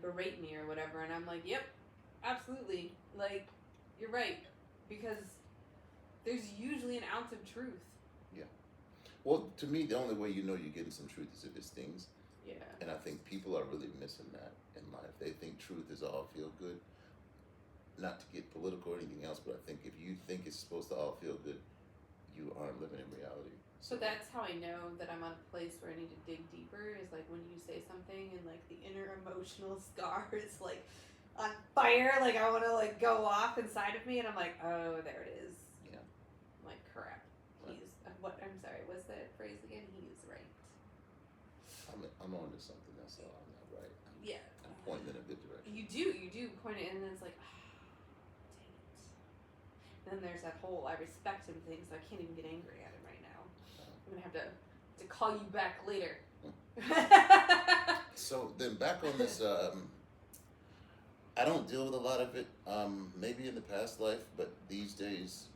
berate me or whatever, and I'm like, yep, absolutely, like, you're right, because there's usually an ounce of truth. Yeah. Well, to me, the only way you know you're getting some truth is if it stings. Yeah. And I think people are really missing that in life. They think truth is all feel good. Not to get political or anything else, but I think if you think it's supposed to all feel good, you aren't living in reality. So that's how I know that I'm on a place where I need to dig deeper, is like when you say something and like the inner emotional scar is like on fire, like I want to like go off inside of me, and I'm like, oh, there it is. Yeah. I'm like, crap. He's what? I'm sorry. What's that phrase again? He's right. I'm on to something. That's all. I'm not right. Yeah. I'm pointing in a good direction. You do point it, and then it's like, dang it. And then there's that whole I respect him thing, so I can't even get angry at him right now. I'm gonna have to call you back later. So then back on this, I don't deal with a lot of it. Maybe in the past life, but these days,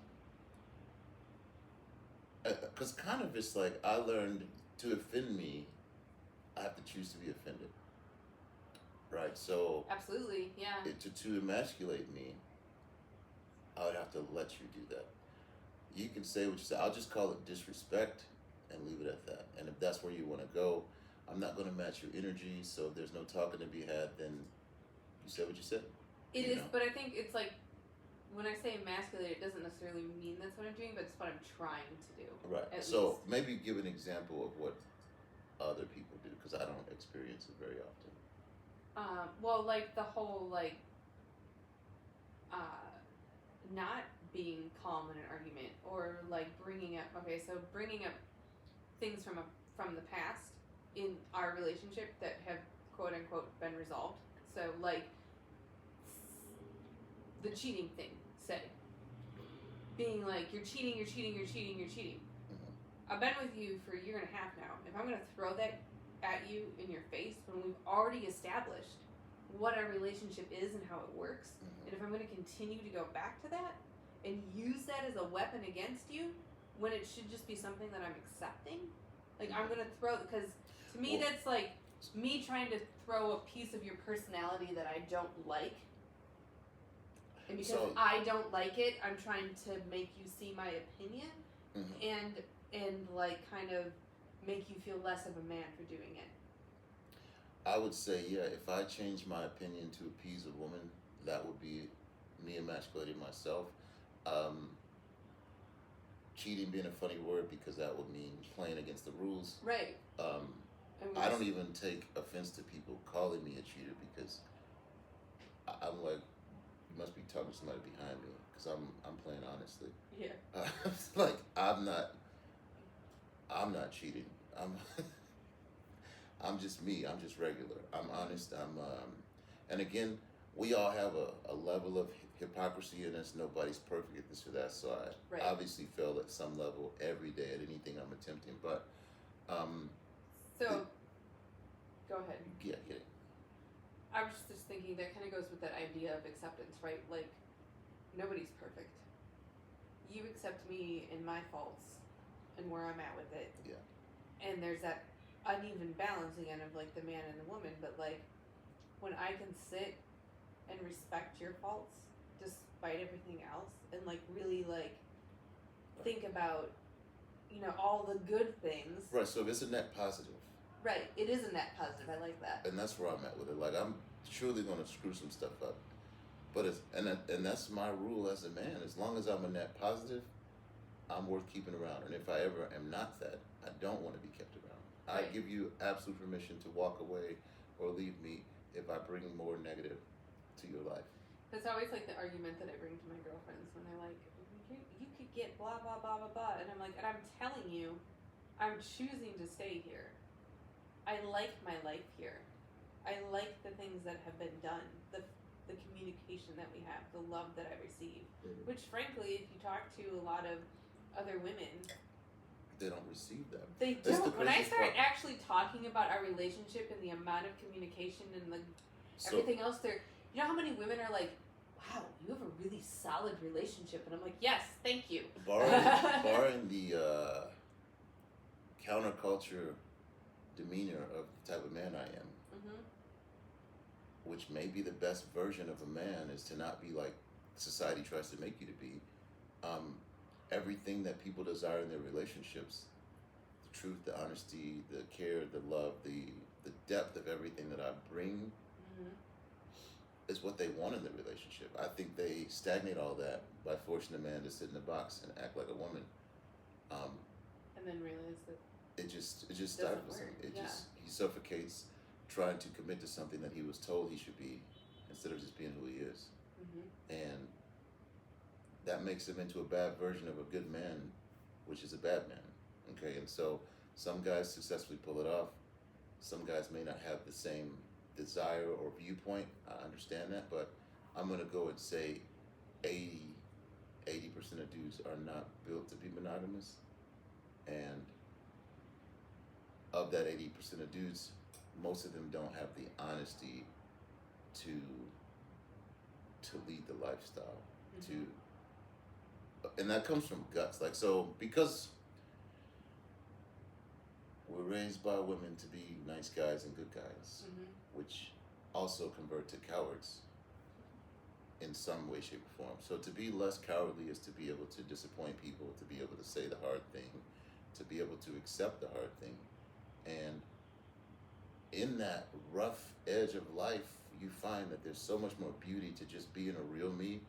because kind of it's like I learned to offend me, I have to choose to be offended. Right. So absolutely, yeah. To emasculate me, I would have to let you do that. You can say what you say. I'll just call it disrespect and leave it at that. And if that's where you want to go, I'm not going to match your energy, so there's no talking to be had. Then you said what you said. It is, but I think it's like when I say emasculate, it doesn't necessarily mean that's what I'm doing, but it's what I'm trying to do. Right. So maybe give an example of what other people do, because I don't experience it very often. Well, like the whole like not being calm in an argument, or like bringing up things from the past in our relationship that have quote unquote been resolved. So like the cheating thing, say, being like, you're cheating. I've been with you for a year and a half now. If I'm gonna throw that at you in your face when we've already established what our relationship is and how it works, and if I'm going to continue to go back to that and use that as a weapon against you when it should just be something that I'm accepting, like I'm going to throw, because to me that's like me trying to throw a piece of your personality that I don't like, and because I don't like it, I'm trying to make you see my opinion and like kind of make you feel less of a man for doing it. I would say, yeah, if I change my opinion to appease a woman, that would be me emasculating myself. Cheating being a funny word, because that would mean playing against the rules. Right. I don't even take offense to people calling me a cheater, because I'm like, you must be talking to somebody behind me, because I'm playing honestly. Yeah. It's like I'm not cheating. I'm just me. I'm just regular. I'm honest. And again, we all have a level of hypocrisy in us. Nobody's perfect at this or that. So I obviously fail at some level every day at anything I'm attempting. But go ahead. Yeah, get it. I was just thinking that kind of goes with that idea of acceptance, right? Like, nobody's perfect. You accept me and my faults and where I'm at with it. Yeah. And there's that uneven balance again of like the man and the woman, but like when I can sit and respect your faults despite everything else, and like really like think about, you know, all the good things. Right, so it's a net positive. Right, it is a net positive. I like that. And that's where I'm at with it. Like, I'm truly going to screw some stuff up, but and that's my rule as a man. As long as I'm a net positive, I'm worth keeping around. And if I ever am not that, I don't want to be kept around. I give you absolute permission to walk away or leave me if I bring more negative to your life. That's always like the argument that I bring to my girlfriends when they're like, you could get blah, blah, blah, blah, blah. And I'm like, and I'm telling you, I'm choosing to stay here. I like my life here. I like the things that have been done, the communication that we have, the love that I receive, which frankly, if you talk to a lot of other women, they don't receive that. They don't. When I start actually talking about our relationship and the amount of communication and everything else, you know how many women are like, wow, you have a really solid relationship, and I'm like, yes, thank you. Barring the counterculture demeanor of the type of man I am, which may be the best version of a man, is to not be like society tries to make you to be. Everything that people desire in their relationships, the truth, the honesty, the care, the love, the depth of everything that I bring is what they want in the relationship. I think they stagnate all that by forcing a man to sit in a box and act like a woman. And then realize that it just doesn't stifles him. work. It Yeah. just he suffocates trying to commit to something that he was told he should be instead of just being who he is. And that makes him into a bad version of a good man, which is a bad man. Okay, and so some guys successfully pull it off. Some guys may not have the same desire or viewpoint. I understand that, but I'm gonna go and say 80% of dudes are not built to be monogamous. And of that 80% of dudes, most of them don't have the honesty to lead the lifestyle. And that comes from guts. Like, so because we're raised by women to be nice guys and good guys, which also convert to cowards in some way, shape, or form. So to be less cowardly is to be able to disappoint people, to be able to say the hard thing, to be able to accept the hard thing. And in that rough edge of life, you find that there's so much more beauty to just being a real me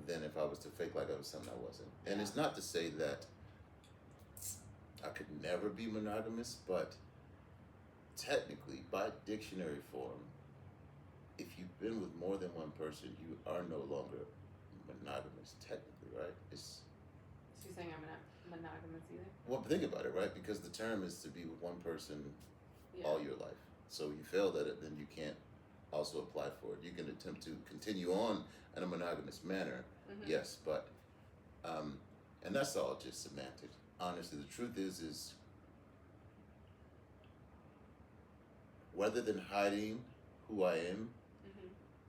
than if I was to fake like I was something I wasn't. And it's not to say that I could never be monogamous, but technically, by dictionary form, if you've been with more than one person, you are no longer monogamous, technically, right? So you're saying I'm not monogamous either? Well, think about it, right? Because the term is to be with one person all your life. So you failed at it, then you can't also apply for it. You can attempt to continue on in a monogamous manner, yes, but and that's all just semantics. Honestly, the truth is rather than hiding who I am,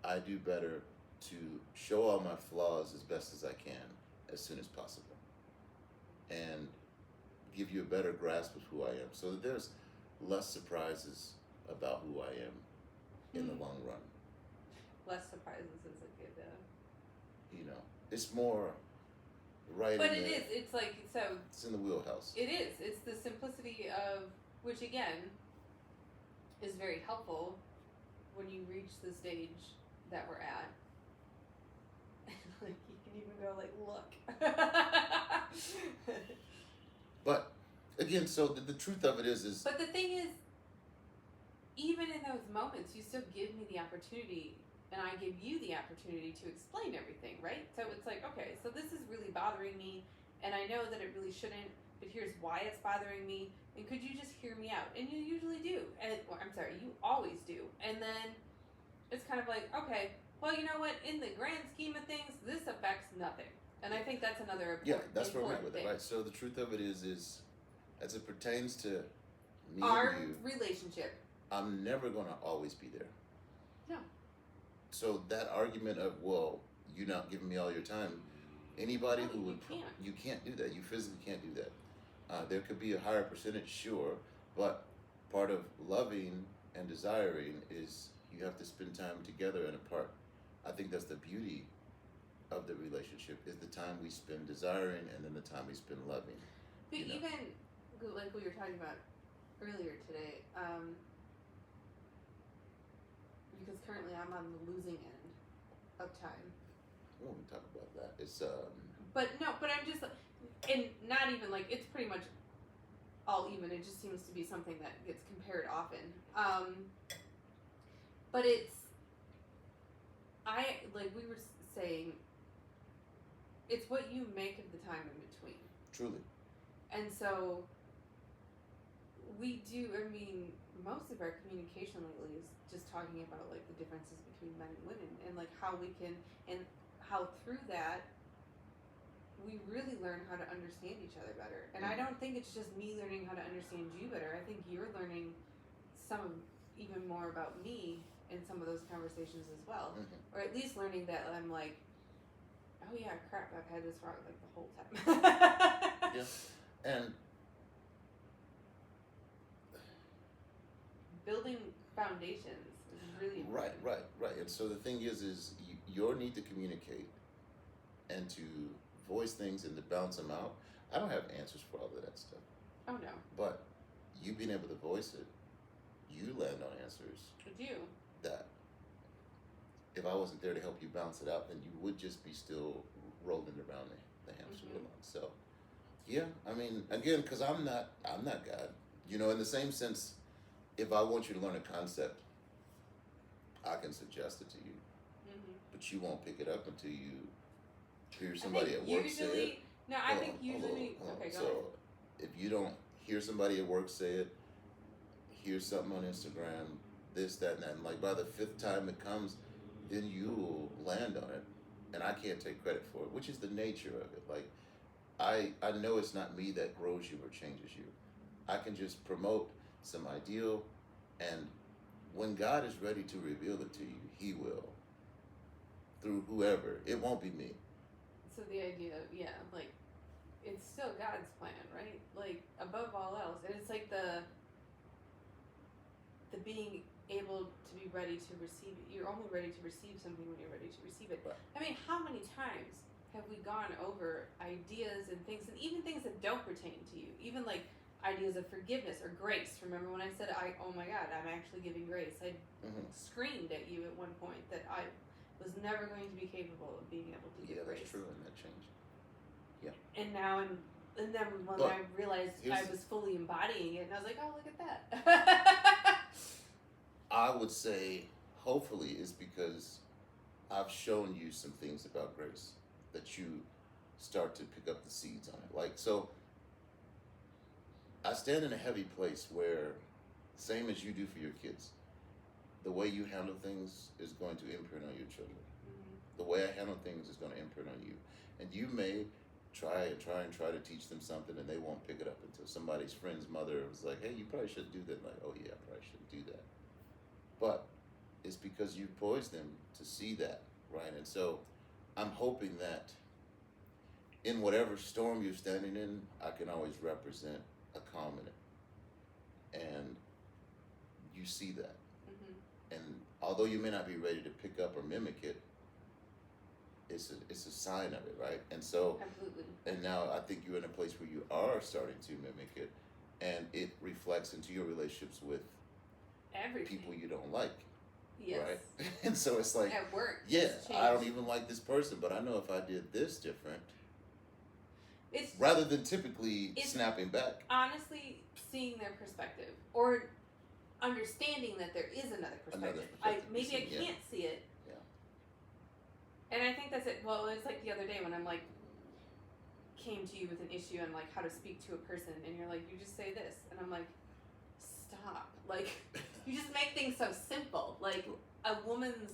I do better to show all my flaws as best as I can as soon as possible and give you a better grasp of who I am so that there's less surprises about who I am in the long run. Less surprises is a good it's more right. But it's like, so it's in the wheelhouse. It is. It's the simplicity of, which again is very helpful when you reach the stage that we're at. Like, you can even go like, look. But again, so the truth of it is. But the thing is, even in those moments, you still give me the opportunity, and I give you the opportunity to explain everything, right? So it's like, okay, so this is really bothering me, and I know that it really shouldn't, but here's why it's bothering me, and could you just hear me out? And you usually do. And you always do. And then it's kind of like, okay, well, you know what? In the grand scheme of things, this affects nothing. And I think that's another important that's where we're at with thing. it, right? So the truth of it is as it pertains to me our and you, relationship, I'm never going to always be there. No. So that argument of, well, you're not giving me all your time, anybody who would... You can't do that. You physically can't do that. There could be a higher percentage, sure, but part of loving and desiring is you have to spend time together and apart. I think that's the beauty of the relationship, is the time we spend desiring and then the time we spend loving. But even, like we were talking about earlier today, because currently I'm on the losing end of time. We won't talk about that. It's But I'm just, and not even like, it's pretty much all even. It just seems to be something that gets compared often. But like we were saying, it's what you make of the time in between. Truly. And so we do, most of our communication lately is just talking about like the differences between men and women, and like how we can, and how through that we really learn how to understand each other better. And I don't think it's just me learning how to understand you better. I think you're learning even more about me in some of those conversations as well. Or at least learning that I'm like, oh yeah, crap, I've had this wrong like the whole time. Yeah. And building foundations is really important. Right. And so the thing is your need to communicate and to voice things and to bounce them out. I don't have answers for all of that stuff. Oh no. But you being able to voice it, you land on answers. I do. That if I wasn't there to help you bounce it out, then you would just be still rolling around the hamster wheel. So, yeah, I mean, again, because I'm not God. You know, in the same sense, if I want you to learn a concept, I can suggest it to you, but you won't pick it up until you hear somebody at work say it. No, I think usually. Okay, go ahead. So, if you don't hear somebody at work say it, hear something on Instagram, this, that, and that, and like by the fifth time it comes, then you will land on it, and I can't take credit for it, which is the nature of it. Like, I know it's not me that grows you or changes you. I can just promote some ideal, and when God is ready to reveal it to you, He will. Through whoever. It won't be me. So the idea of, like, it's still God's plan, right? Like, above all else. And it's like the being able to be ready to receive it. You're only ready to receive something when you're ready to receive it. Right. I mean, how many times have we gone over ideas and things, and even things that don't pertain to you? Even like ideas of forgiveness or grace. Remember when I said, oh my God, I'm actually giving grace? I screamed at you at one point that I was never going to be capable of being able to give grace. Yeah, that's true, and that changed. Yeah. And now, and then when I realized I was fully embodying it, and I was like, oh, look at that. I would say, hopefully, is because I've shown you some things about grace that you start to pick up the seeds on it. Like, so I stand in a heavy place where, same as you do for your kids, the way you handle things is going to imprint on your children. The way I handle things is going to imprint on you. And you may try to teach them something, and they won't pick it up until somebody's friend's mother was like, hey, you probably shouldn't do that. Like, oh yeah, I probably shouldn't do that. But it's because you poised them to see that, right? And so I'm hoping that in whatever storm you're standing in, I can always represent a calm in it. And you see that. And although you may not be ready to pick up or mimic it, it's a sign of it, right? And so, absolutely. And now I think you're in a place where you are starting to mimic it, and it reflects into your relationships with everything. People you don't like. Yes. Right? And so it's like, at work. Yeah, I don't even like this person, but I know if I did this different, it's rather than typically snapping back. Honestly, seeing their perspective or understanding that there is another perspective. I can't see it. Yeah. And I think that's it. Well, it's like the other day when I'm like, came to you with an issue and like how to speak to a person, and you're like, you just say this, and I'm like, stop. Like, you just make things so simple. Like, a woman's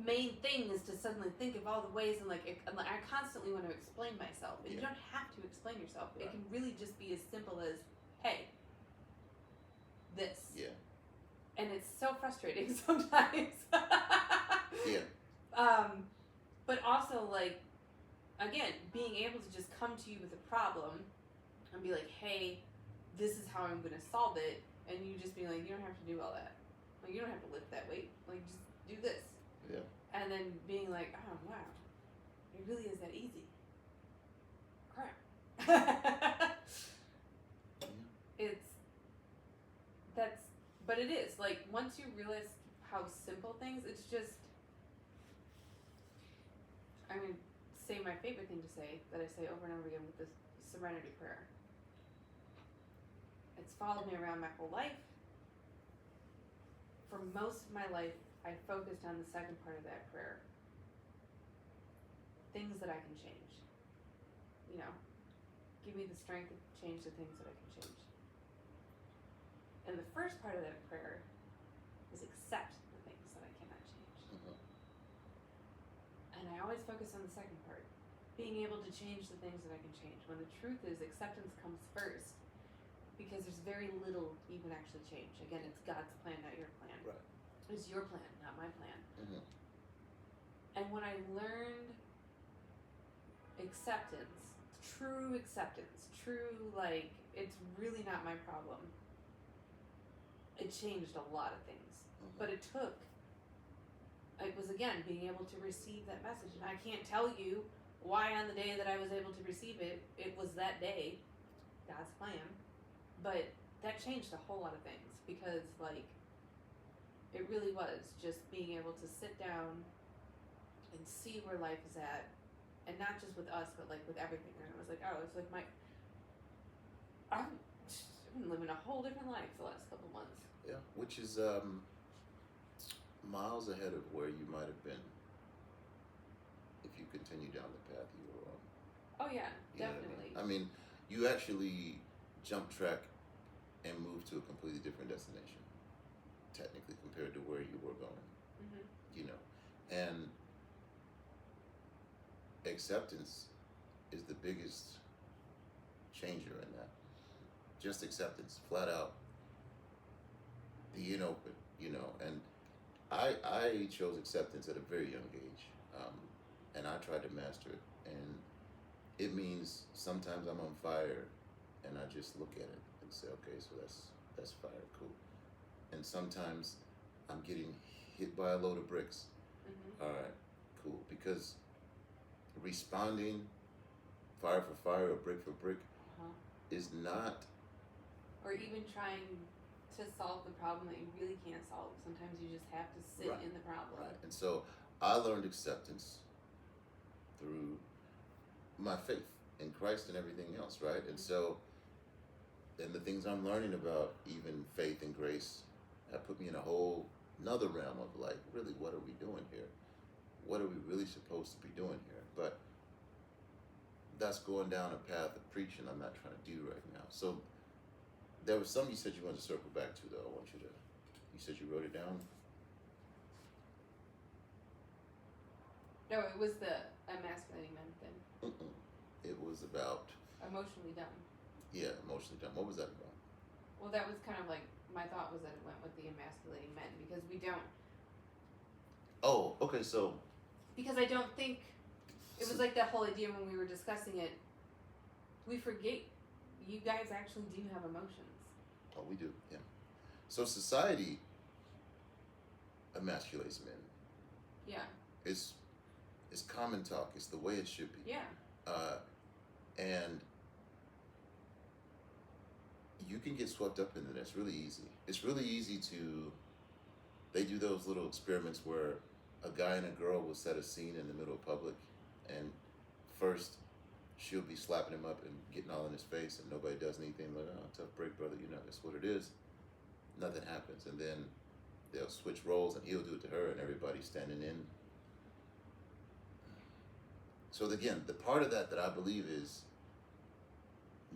main thing is to suddenly think of all the ways, and like, I constantly want to explain myself, and you don't have to explain yourself. Right. It can really just be as simple as, hey, this. Yeah. And it's so frustrating sometimes. Yeah. But also, like, again, being able to just come to you with a problem and be like, hey, this is how I'm going to solve it, and you just be like, you don't have to do all that. Like, you don't have to lift that weight. Like, just do this. Yeah. And then being like, oh, wow, it really is that easy. Crap. But it is, like, once you realize how simple things, it's just, I'm going to say my favorite thing to say, that I say over and over again with this serenity prayer. It's followed me around my whole life. For most of my life, I focused on the second part of that prayer. Things that I can change. You know, give me the strength to change the things that I can change. And the first part of that prayer is accept the things that I cannot change. And I always focus on the second part, being able to change the things that I can change. When the truth is, acceptance comes first, because there's very little you can actually change. Again, it's God's plan, not your plan. Right. It's your plan, not my plan. And when I learned acceptance, true, like, it's really not my problem. it changed a lot of things. Mhm. But it was again being able to receive that message, and I can't tell you why on the day that I was able to receive it, it was that day, God's plan. But that changed a whole lot of things, because like it really was just being able to sit down and see where life is at, and not just with us, but like with everything. And I was like, oh, it's like I've been living a whole different life the last couple months. Yeah, which is miles ahead of where you might have been if you continue down the path you were on. Oh yeah, You know what definitely. I mean, you actually jump track and move to a completely different destination, technically, compared to where you were going. Mm-hmm. You know, and acceptance is the biggest changer in that. Just acceptance, flat out, being open. And I chose acceptance at a very young age, and I tried to master it. And it means sometimes I'm on fire, and I just look at it and say, okay, so that's fire, cool. And sometimes I'm getting hit by a load of bricks. Mm-hmm. All right, cool. Because responding fire for fire or brick for brick is not. Or even trying to solve the problem that you really can't solve. Sometimes you just have to sit Right. in the problem. Right. And so I learned acceptance through my faith in Christ and everything else, right? And so, and the things I'm learning about even faith and grace have put me in a whole another realm of like, really, what are we doing here? What are we really supposed to be doing here? But that's going down a path of preaching I'm not trying to do right now. So there was something you said you wanted to circle back to, though. You said you wrote it down? No, it was the emasculating men thing. Mm-mm. It was about, Emotionally dumb. yeah, emotionally dumb. What was that about? Well, that was kind of like, my thought was that it went with the emasculating men, because we don't. Oh, okay, so. Because I don't think, it was like that whole idea when we were discussing it, we forget you guys actually do have emotions. Oh, we do, yeah. So society emasculates men. Yeah. It's common talk. It's the way it should be. Yeah. And you can get swept up into this really easy. It's really easy to. They do those little experiments where a guy and a girl will set a scene in the middle of public, and first she'll be slapping him up and getting all in his face, and nobody does anything. Like, oh, tough break, brother. That's what it is. Nothing happens, and then they'll switch roles, and he'll do it to her, and everybody's standing in. So again, the part of that I believe is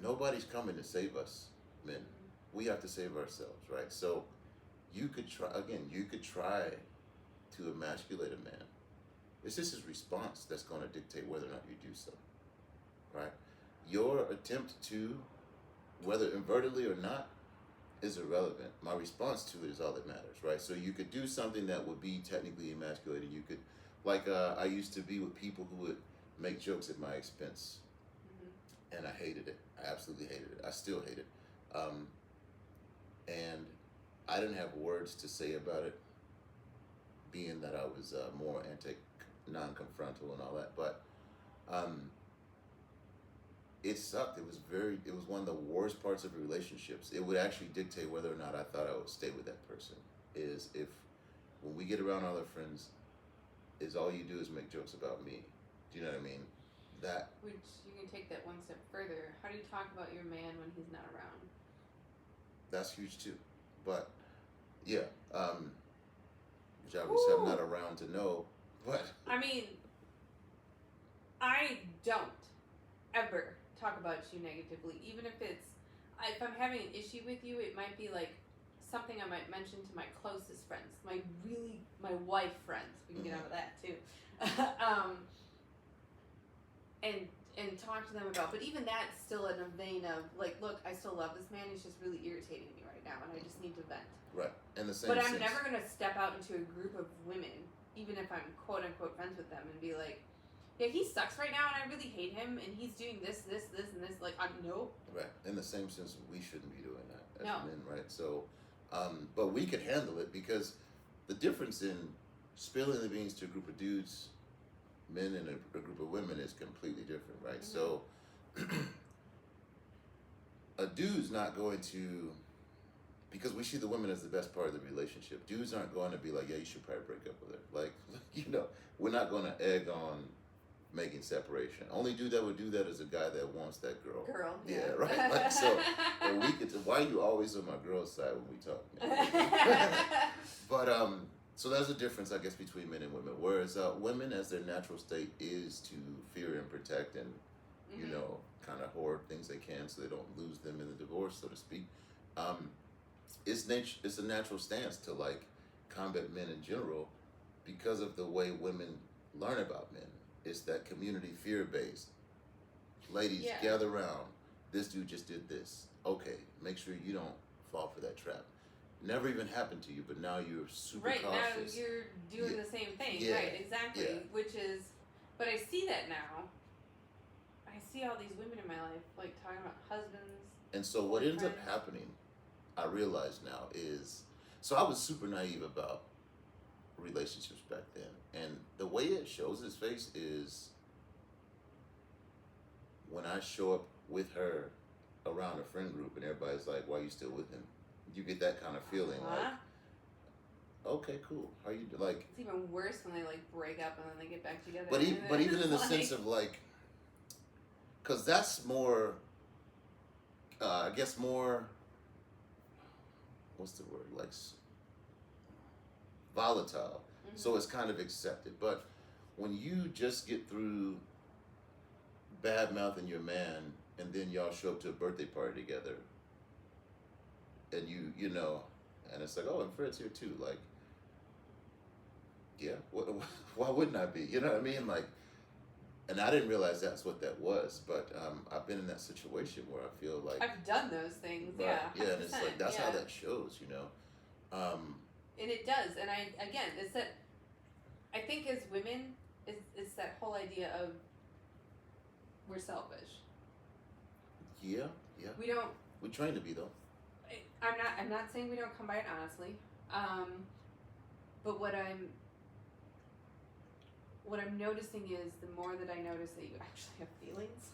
nobody's coming to save us, men. We have to save ourselves, right? So you could try to emasculate a man. It's just his response that's going to dictate whether or not you do so, right? Your attempt to, whether inadvertently or not, is irrelevant. My response to it is all that matters, right? So you could do something that would be technically emasculating. You could, like I used to be with people who would make jokes at my expense, and I hated it. I absolutely hated it. I still hate it. And I didn't have words to say about it, being that I was more non-confrontal and all that. But it sucked. It was one of the worst parts of relationships. It would actually dictate whether or not I thought I would stay with that person. Is if when we get around all our friends, is all you do is make jokes about me. Do you know what I mean? That. Which you can take that one step further. How do you talk about your man when he's not around? That's huge too. But yeah, which obviously I'm not around to know. But I mean, I don't ever talk about you negatively, even if I'm having an issue with you, it might be like something I might mention to my closest friends, my wife friends. We can get out of that too, and talk to them about. But even that's still in a vein of like, look, I still love this man. He's just really irritating me right now, and I just need to vent. Right, and the same. But I'm never gonna step out into a group of women, even if I'm quote unquote friends with them, and be like, yeah, he sucks right now, and I really hate him, and he's doing this, and this. Like, nope. Right. In the same sense, we shouldn't be doing that as No. men, right? So, But we could handle it because the difference in spilling the beans to a group of dudes, men, and a group of women is completely different, right? Mm-hmm. So a dude's not going to, because we see the women as the best part of the relationship. Dudes aren't going to be like, yeah, you should probably break up with her. Like, we're not going to egg on making separation. Only dude that would do that is a guy that wants that girl. Yeah, right. Like, so, and we could. Why are you always on my girl's side when we talk? But so there's a difference, I guess, between men and women. Whereas women, as their natural state is to fear and protect and kind of hoard things they can so they don't lose them in the divorce, so to speak. It's a natural stance to like combat men in general because of the way women learn about men. It's that community fear based. Ladies, gather around. This dude just did this. Okay, make sure you don't fall for that trap. Never even happened to you, but now you're super cautious. Right, now you're doing the same thing. Yeah. Right, exactly. Yeah. Which is, but I see that now. I see all these women in my life, like, talking about husbands. And so what ends up happening, I realize now, is, so I was super naive about relationships back then. And the way it shows its face is when I show up with her around a friend group and everybody's like, why are you still with him? You get that kind of feeling like, okay, cool. How you like? It's even worse when they like break up and then they get back together. But even in the sense of like, because that's more, I guess more. What's the word? Like volatile. Mm-hmm. So it's kind of accepted. But when you just get through bad mouthing your man, and then y'all show up to a birthday party together, and you know, and it's like, oh, and Fred's here too. Like, yeah, why wouldn't I be? You know what I mean? Like, and I didn't realize that's what that was. But I've been in that situation where I feel like I've done those things. Right, Yeah, and it's like that's how that shows, you know. And it does, and it's that I think as women, it's that whole idea of we're selfish. Yeah. We train to be though. I'm not saying we don't come by it honestly, but what I'm noticing is the more that I notice that you actually have feelings,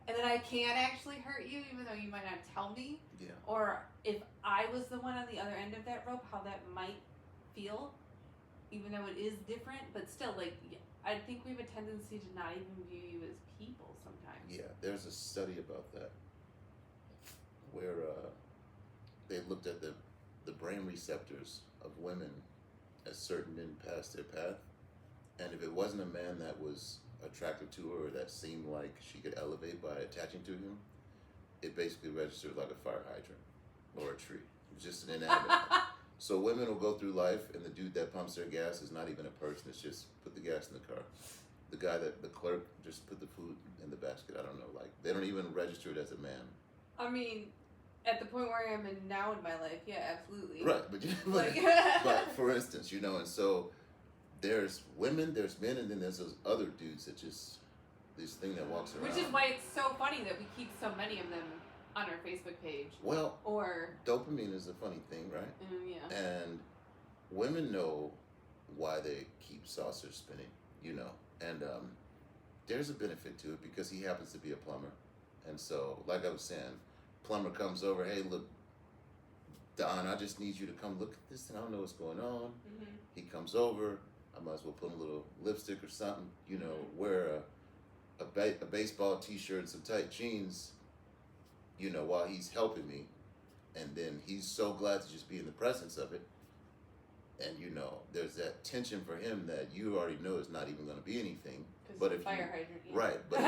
and then I can actually hurt you even though you might not tell me. Yeah. Or if I was the one on the other end of that rope, how that might feel, even though it is different, but still, like, I think we have a tendency to not even view you as people sometimes. Yeah, there's a study about that where they looked at the brain receptors of women as certain men passed their path, and if it wasn't a man that was attractive to her or that seemed like she could elevate by attaching to him, it basically registered like a fire hydrant or a tree. It was just an inanimate. So women will go through life, and the dude that pumps their gas is not even a person. It's just put the gas in the car. The guy the clerk just put the food in the basket. I don't know. Like, they don't even register it as a man. I mean, at the point where I am now in my life, yeah, absolutely. Right, but for instance, you know, and so there's women, there's men, and then there's those other dudes that just this thing that walks around. Which is why it's so funny that we keep so many of them on our Facebook page. Well, or dopamine is a funny thing, right? Yeah. And women know why they keep saucers spinning, you know, and there's a benefit to it because he happens to be a plumber, and so like I was saying, plumber comes over, hey, look, Don, I just need you to come look at this, and I don't know what's going on. Mm-hmm. He comes over, I might as well put a little lipstick or something, you know, wear a baseball t-shirt and some tight jeans, you know, while he's helping me, and then he's so glad to just be in the presence of it, and you know, there's that tension for him that you already know is not even going to be anything. But if fire hydrant, yeah. Right, but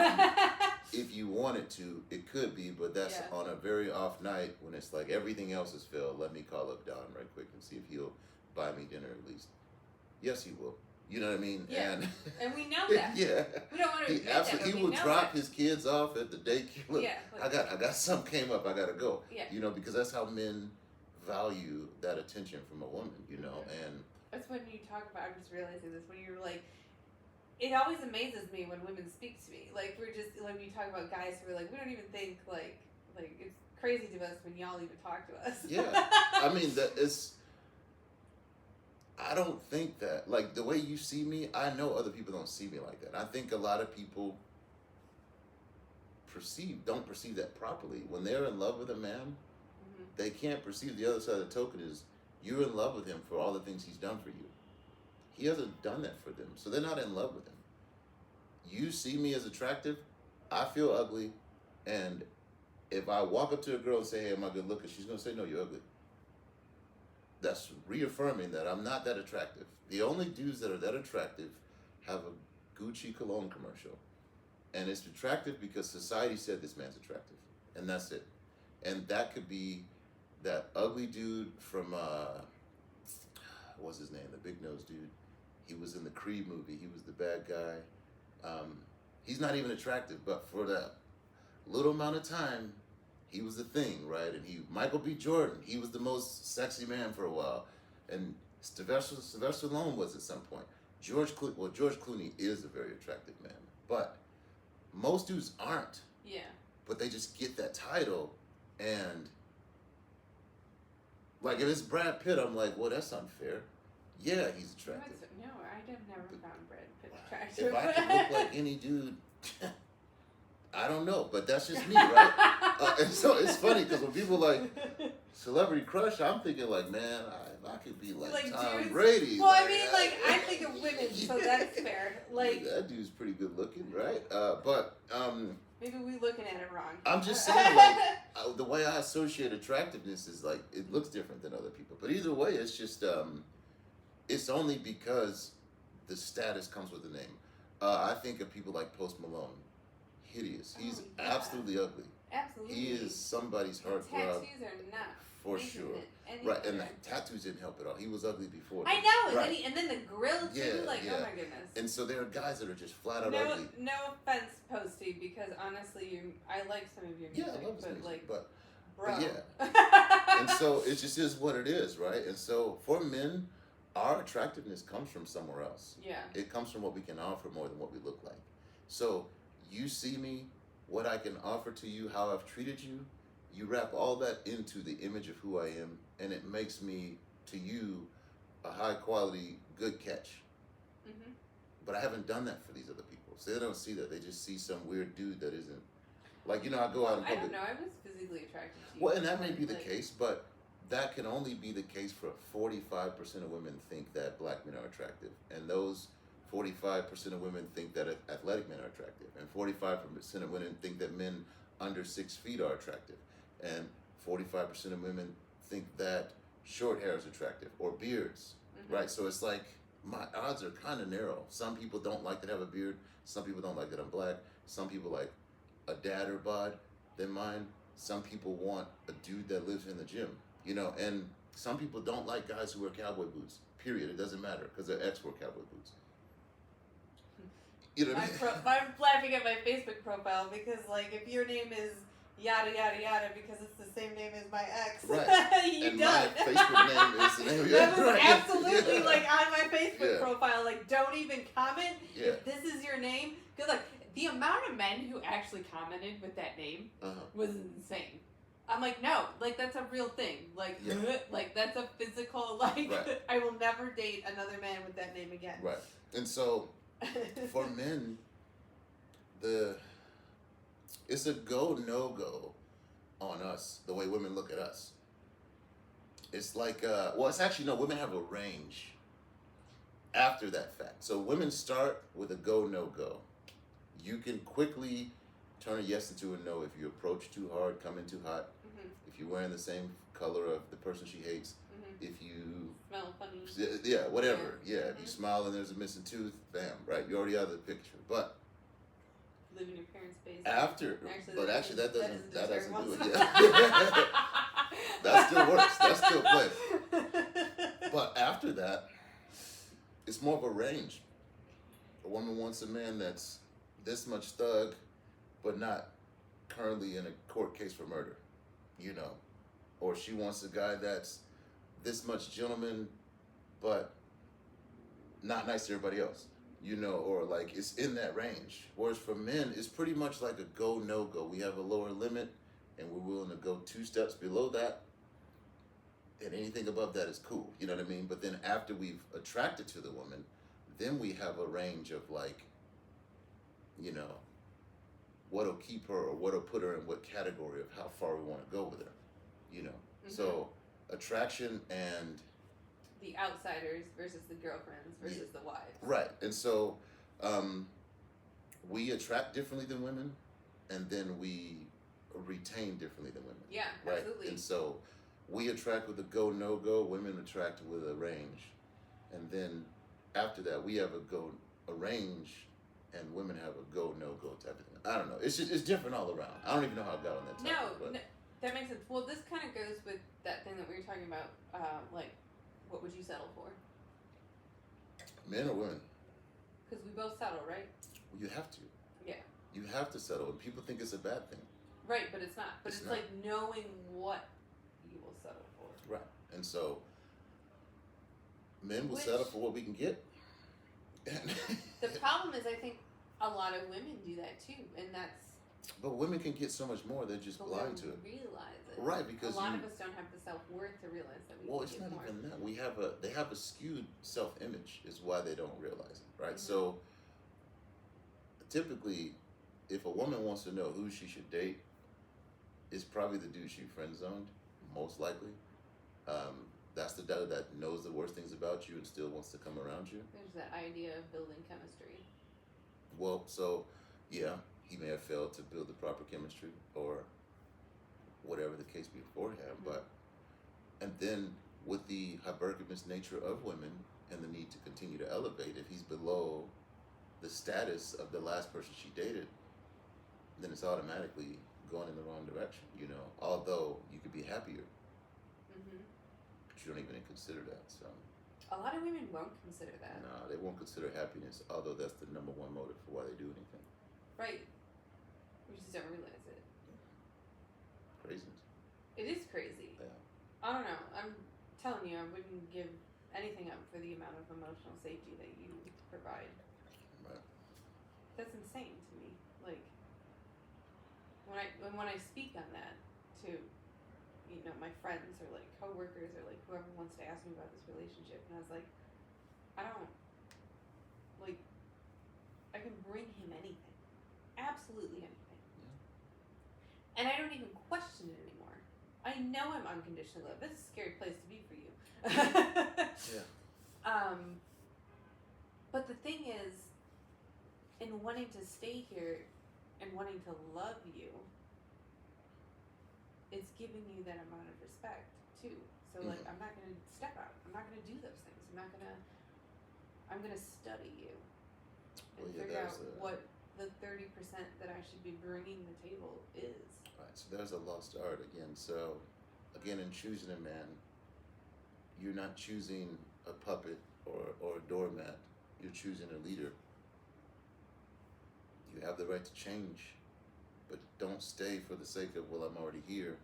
if you wanted to, it could be, but that's on a very off night when it's like everything else is filled. Let me call up Don right quick and see if he'll buy me dinner at least. Yes, he will. You know what I mean? Yeah. And we know that. Yeah. We don't want to admit that, he will drop his kids off at the daycare. Look, like, I got something came up. I gotta go. Yeah. You know, because that's how men value that attention from a woman. You know, and that's when you talk about. I'm just realizing this when you're like. It always amazes me when women speak to me. Like, we're just, like, when you talk about guys who are like, we don't even think, like it's crazy to us when y'all even talk to us. Yeah. I mean, I don't think that, like, the way you see me, I know other people don't see me like that. I think a lot of people don't perceive that properly. When they're in love with a man, they can't perceive the other side of the token is you're in love with him for all the things he's done for you. He hasn't done that for them, so they're not in love with him. You see me as attractive, I feel ugly, and if I walk up to a girl and say, hey, am I good looking? She's going to say, no, you're ugly. That's reaffirming that I'm not that attractive. The only dudes that are that attractive have a Gucci cologne commercial. And it's attractive because society said this man's attractive. And that's it. And that could be that ugly dude from, what's his name? The big nose dude. He was in the Creed movie. He was the bad guy. He's not even attractive, but for that little amount of time, he was the thing, right? And Michael B. Jordan, he was the most sexy man for a while. And Sylvester Stallone was at some point. George Clooney is a very attractive man. But most dudes aren't. Yeah. But they just get that title, and like if it's Brad Pitt, I'm like, well, that's unfair. Yeah, he's attractive. No, I've never found Brad Pitt attractive. If I could look like any dude, I don't know, but that's just me, right? And so it's funny because when people like celebrity crush, I'm thinking like, man, I could be like Tom dudes? Brady. Well, I mean, I think of women, so that's fair. Like that dude's pretty good looking, right? But maybe we're looking at it wrong. I'm just saying, like, the way I associate attractiveness is like it looks different than other people. But either way, it's just it's only because the status comes with the name. I think of people like Post Malone, hideous. He's absolutely ugly. Absolutely. He is somebody's heartthrob. Tattoos are not. For sure. Right, and the tattoos didn't help at all. He was ugly before. I know, right. and then the grill too, yeah, oh my goodness. And so there are guys that are just flat out ugly. No offense, Posty, because honestly, I like some of your music, I love his music, like, but bro. yeah. And so it just is what it is, right? And so for men, our attractiveness comes from somewhere else. Yeah. It comes from what we can offer more than what we look like. So you see me, what I can offer to you, how I've treated you, you wrap all that into the image of who I am, and it makes me, to you, a high quality, good catch. Mm-hmm. But I haven't done that for these other people. So they don't see that. They just see some weird dude that isn't. Like, I go out in public. I don't know. I was physically attracted to you. Well, and that may be the case, but that can only be the case for 45% of women think that black men are attractive. And those 45% of women think that athletic men are attractive. And 45% of women think that men under 6 feet are attractive. And 45% of women think that short hair is attractive, or beards, right? So it's like my odds are kind of narrow. Some people don't like that I have a beard. Some people don't like that I'm black. Some people like a dadder bod than mine. Some people want a dude that lives in the gym, and some people don't like guys who wear cowboy boots, period. It doesn't matter because their ex wore cowboy boots. You know what I mean? I'm laughing at my Facebook profile because, if your name is yada yada yada because it's the same name as my ex. Right. You and done. my Facebook name is the name of your ex. That was absolutely yeah. on my Facebook profile. Don't even comment if this is your name. Because the amount of men who actually commented with that name was insane. I'm like, no, that's a real thing. That's a physical, right. I will never date another man with that name again. Right. And so for men, it's a no-go on us, the way women look at us. It's like, it's actually, no, women have a range after that fact. So women start with a go, no-go. You can quickly turn a yes into a no if you approach too hard, come in too hot, if you're wearing the same color of the person she hates, if you smell funny. Yeah, whatever. Yeah, if you smile and there's a missing tooth, bam, right? You're already out of the picture. But live in your parents' basement. Actually, that doesn't do it. Yeah. That still works. That still plays. But after that, it's more of a range. A woman wants a man that's this much thug, but not currently in a court case for murder, or she wants a guy that's this much gentleman, but not nice to everybody else. Or it's in that range. Whereas for men, it's pretty much like a go, no go. We have a lower limit and we're willing to go 2 steps below that, and anything above that is cool. You know what I mean? But then after we've attracted to the woman, then we have a range of like, you know, what'll keep her or what'll put her in what category of how far we want to go with her. You know, so attraction and the outsiders versus the girlfriends versus the wives. Right, and so we attract differently than women, and then we retain differently than women. Yeah, right? Absolutely. And so we attract with a go no go. Women attract with a range, and then after that we have a range, and women have a go no go type of thing. I don't know. It's different all around. I don't even know how I got on that topic. No, that makes sense. Well, this kind of goes with that thing that we were talking about. Like, what would you settle for? Men or women? Because we both settle, right? Well, you have to. Yeah. You have to settle, and people think it's a bad thing. Right, but it's not. But it's not. like knowing what you will settle for. Right, and so men will settle for what we can get. The problem is, I think a lot of women do that too, and that's. But women can get so much more; they're just blind to it. Realize it, right? Because a lot of us don't have the self-worth to realize that we. Well, can it's get not more. even that. They have a skewed self-image, is why they don't realize it, right? So typically, if a woman wants to know who she should date, it's probably the dude she friend zoned, most likely. That's the dude that knows the worst things about you and still wants to come around you. There's that idea of building chemistry. Well, so yeah, he may have failed to build the proper chemistry or whatever the case beforehand, but and then with the hypergamous nature of women and the need to continue to elevate, if he's below the status of the last person she dated, then it's automatically going in the wrong direction, you know, although you could be happier. But you don't even consider that, so. A lot of women won't consider that. No, they won't consider happiness, although that's the number one motive for why they do anything. Right. We just don't realize it. Craziness. It is crazy. Yeah. I don't know. I'm telling you, I wouldn't give anything up for the amount of emotional safety that you provide. Right. That's insane to me. Like, when I speak on that to, you know, my friends or like coworkers or like whoever wants to ask me about this relationship, and I was like, I don't, like, I can bring him anything, absolutely anything, and I don't even question it anymore. I know I'm unconditionally loved. This is a scary place to be for you. Yeah. But the thing is, in wanting to stay here and wanting to love you, it's giving you that amount of respect too. So like, I'm not gonna step out. I'm not gonna do those things. I'm gonna study you and figure out what the 30% that I should be bringing to the table is. Right. So there's a lost art again. So again, in choosing a man, you're not choosing a puppet or a doormat. You're choosing a leader. You have the right to change, but don't stay for the sake of, well, I'm already here,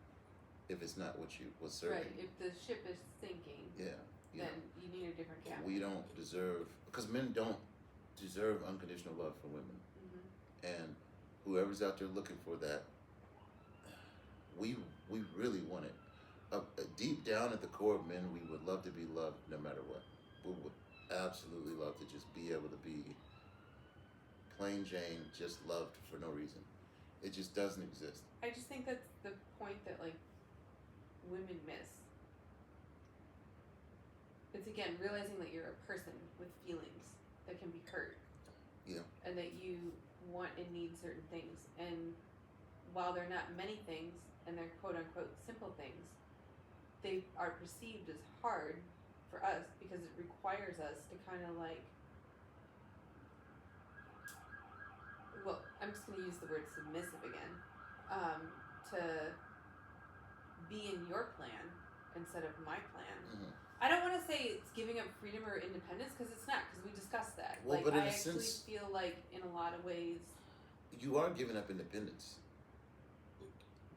if it's not what you was serving. Right. If the ship is sinking, then you need a different captain. We don't deserve, because men don't deserve unconditional love from women. And whoever's out there looking for that, we really want it. Deep down at the core of men, we would love to be loved no matter what. We would absolutely love to just be able to be plain Jane, just loved for no reason. It just doesn't exist. I just think that's the point that like women miss. It's again realizing that you're a person with feelings that can be hurt. Yeah. And that you want and need certain things, and while they're not many things and they're quote unquote simple things, they are perceived as hard for us because it requires us to kind of like, well, I'm just going to use the word submissive again, to be in your plan instead of my plan. I don't want to say it's giving up freedom or independence, because it's not, because we discussed that. Well, like, but in I a actually sense, feel like in a lot of ways you are giving up independence,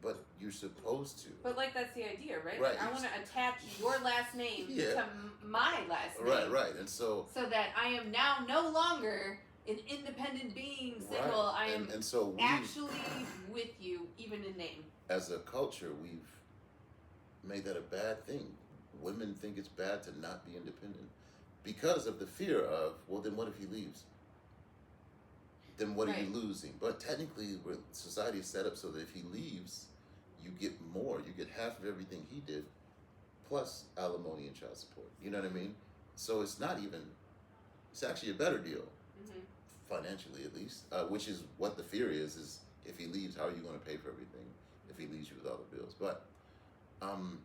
but you're supposed to. But like, that's the idea, right? Right. Like, I want to attach your last name to my last name. Right, and so that I am now no longer an independent being single. I am and so actually with you, even in name. as a culture, we've made that a bad thing. Women think it's bad to not be independent because of the fear of, well, then what if he leaves? Then what are you Right. losing? But technically, society is set up so that if he leaves, you get more. You get half of everything he did, plus alimony and child support. You know what I mean? So it's not even. It's actually a better deal, Mm-hmm. financially at least. Which is what the fear is. Is if he leaves, how are you going to pay for everything? If he leaves you with all the bills, but I don't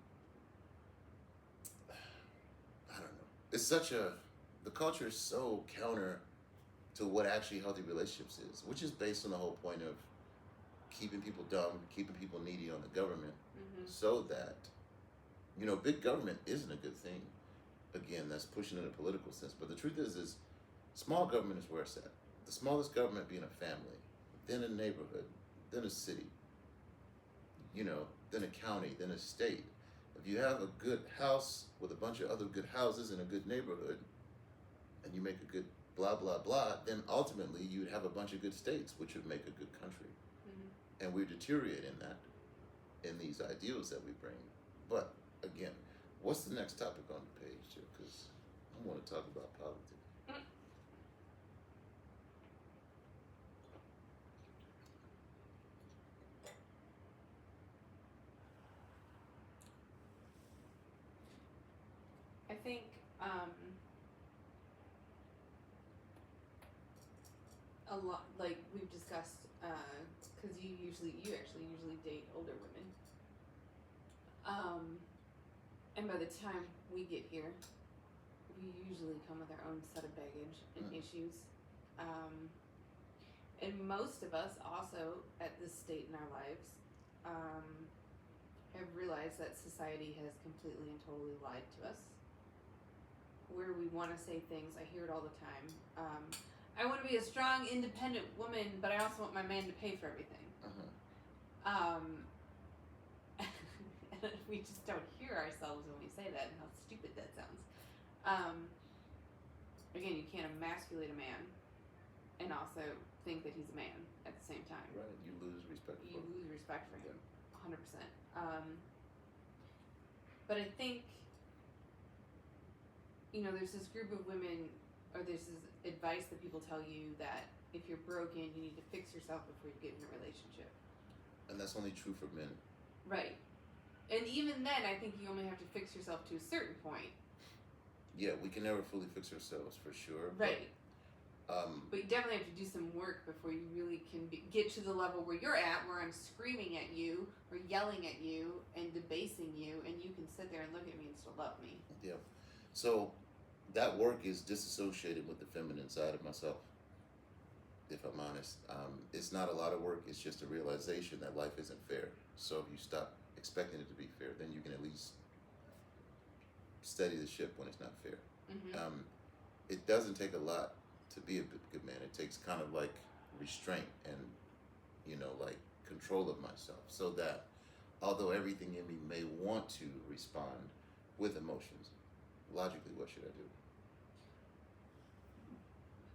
know. It's such a. The culture is so counter to what actually healthy relationships is, which is based on the whole point of keeping people dumb, keeping people needy on the government, Mm-hmm. so that, big government isn't a good thing. Again, that's pushing in a political sense. But the truth is small government is where it's at. The smallest government being a family, then a neighborhood, then a city, then a county, then a state. If you have a good house with a bunch of other good houses in a good neighborhood, and you make a good blah blah blah, then ultimately you'd have a bunch of good states, which would make a good country. Mm-hmm. And we're deteriorating that in these ideals that we bring. But again, what's the next topic on the page, Joe? Because I want to talk about politics. I think a lot, like we've discussed, because you actually usually date older women, and by the time we get here, we usually come with our own set of baggage and issues, and most of us also at this state in our lives have realized that society has completely and totally lied to us. Where we want to say things, I hear it all the time. I want to be a strong, independent woman, but I also want my man to pay for everything. And we just don't hear ourselves when we say that, and how stupid that sounds. Again, you can't emasculate a man and also think that he's a man at the same time. Right, you lose respect for You him. lose respect for him, 100%. But I think, there's this group of women, or there's this advice that people tell you that if you're broken, you need to fix yourself before you get in a relationship. And that's only true for men. Right. And even then, I think you only have to fix yourself to a certain point. Yeah, we can never fully fix ourselves, for sure. Right. But you definitely have to do some work before you really can get to the level where you're at, where I'm screaming at you, or yelling at you, and debasing you, and you can sit there and look at me and still love me. Yeah. So that work is disassociated with the feminine side of myself, if I'm honest. It's not a lot of work. It's just a realization that life isn't fair. So if you stop expecting it to be fair, then you can at least steady the ship when it's not fair. Mm-hmm. It doesn't take a lot to be a good man. It takes kind of like restraint and, like control of myself, so that although everything in me may want to respond with emotions, logically, what should I do?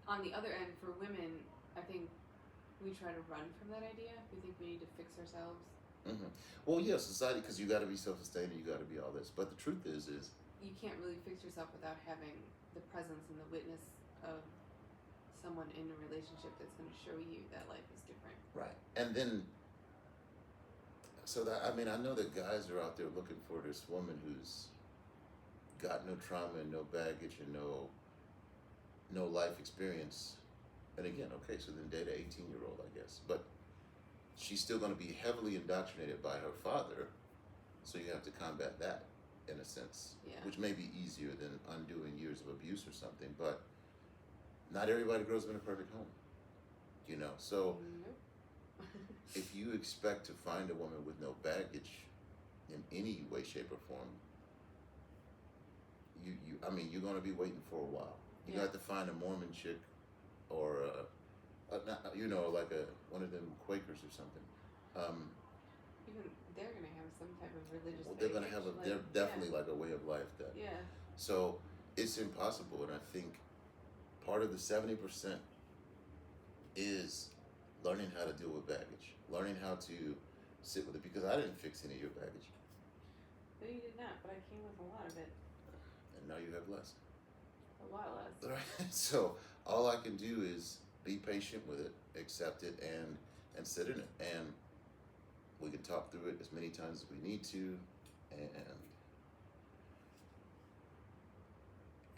On the other end, for women, I think we try to run from that idea. We think we need to fix ourselves. Mm-hmm. Well, yeah, society, because you got to be self-sustaining, you got to be all this. But the truth is you can't really fix yourself without having the presence and the witness of someone in a relationship that's going to show you that life is different. right. And then, so that I know that guys are out there looking for this woman who's got no trauma and no baggage and no life experience. And again, okay, so then date an 18-year-old, I guess. But she's still going to be heavily indoctrinated by her father, so you have to combat that in a sense, which may be easier than undoing years of abuse or something. But not everybody grows up in a perfect home, So Nope. if you expect to find a woman with no baggage in any way, shape, or form, you're going to be waiting for a while. You have to find a Mormon chick, or like one of them Quakers or something. Even they're gonna have some type of religious. Well, they're gonna have they're definitely like a way of life that. Yeah. So it's impossible, and I think part of the 70% is learning how to deal with baggage, learning how to sit with it because I didn't fix any of your baggage, No, you did not, but I came with a lot of it. and now you have less. A lot less. Right. So all I can do is be patient with it, accept it, and sit in it, and we can talk through it as many times as we need to,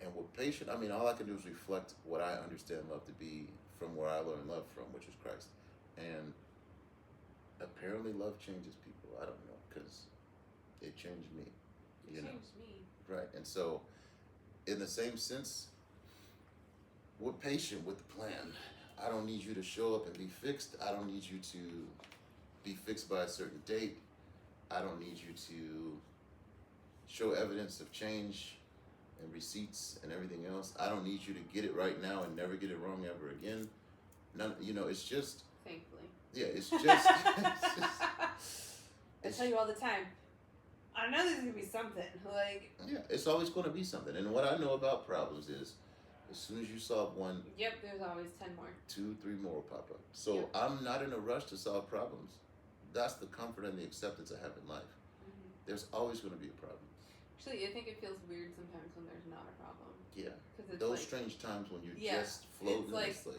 and we're patient. I mean, all I can do is reflect what I understand love to be from where I learned love from, which is Christ, and apparently love changes people. I don't know, because it changed me. It changed me. Right, and so in the same sense, we're patient with the plan. I don't need you to show up and be fixed. I don't need you to be fixed by a certain date. I don't need you to show evidence of change and receipts and everything else. I don't need you to get it right now and never get it wrong ever again. None, it's just. Thankfully. Yeah, it's just. I tell you all the time, I know there's gonna be something. Like. Yeah, it's always going to be something. And what I know about problems is, as soon as you solve one. Yep, there's always 10 more. 2, 3 more will pop up. So Yep. I'm not in a rush to solve problems. That's the comfort and the acceptance I have in life. Mm-hmm. There's always going to be a problem. Actually, I think it feels weird sometimes when there's not a problem. Yeah. Because it's those like, strange times when you're yeah, just floating. It's like,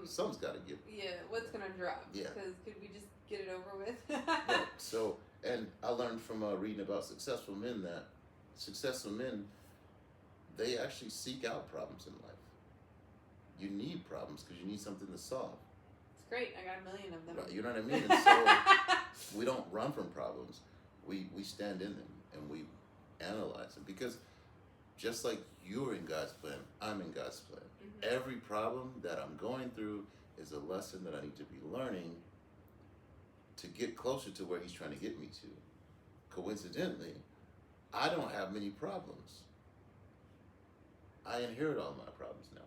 something's got to give. Yeah, what's gonna drop? Yeah. Because could we just get it over with? Right. So, and I learned from reading about successful men that successful men, they actually seek out problems in life. You need problems because you need something to solve. It's great. I got a million of them. Right. You know what I mean? And so we don't run from problems. We stand in them and we analyze them, because just like you're in God's plan, I'm in God's plan. Mm-hmm. Every problem that I'm going through is a lesson that I need to be learning to get closer to where He's trying to get me to. Coincidentally, I don't have many problems. I inherit all my problems now.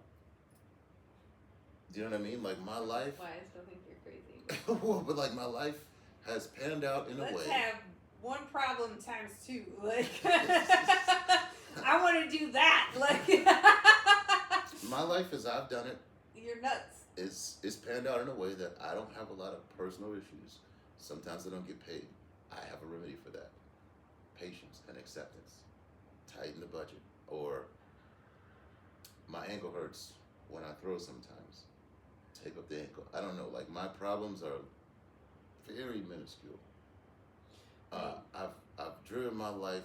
Do you know what I mean? Like my life. Why I still think you're crazy. Well, but like my life has panned out in a way. Let's have one problem times 2. Like I want to do that. Like my life, as I've done it, you're nuts. It's panned out in a way that I don't have a lot of personal issues. Sometimes I don't get paid. I have a remedy for that. Patience and acceptance. Tighten the budget. Or my ankle hurts when I throw sometimes. Tape up the ankle. I don't know. Like my problems are very minuscule. I've driven my life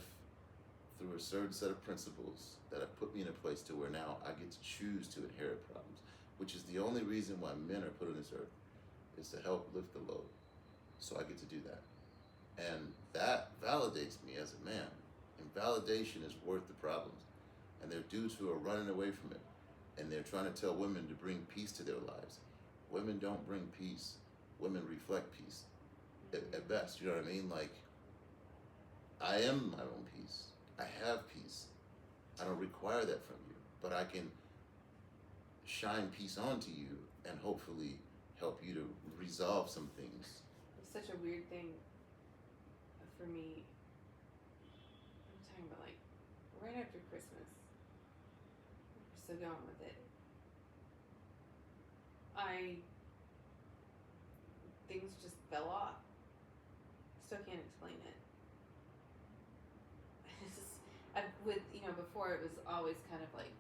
through a certain set of principles that have put me in a place to where now I get to choose to inherit problems, which is the only reason why men are put on this earth, is to help lift the load. So I get to do that. And that validates me as a man. And validation is worth the problems. And there are dudes who are running away from it. And they're trying to tell women to bring peace to their lives. Women don't bring peace. Women reflect peace at best. You know what I mean? Like, I am my own peace. I have peace. I don't require that from you. But I can shine peace onto you and hopefully help you to resolve some things. It's such a weird thing for me. I'm talking about like right after Christmas. We're still going with it. Things just fell off. Still can't explain it. Before it was always kind of like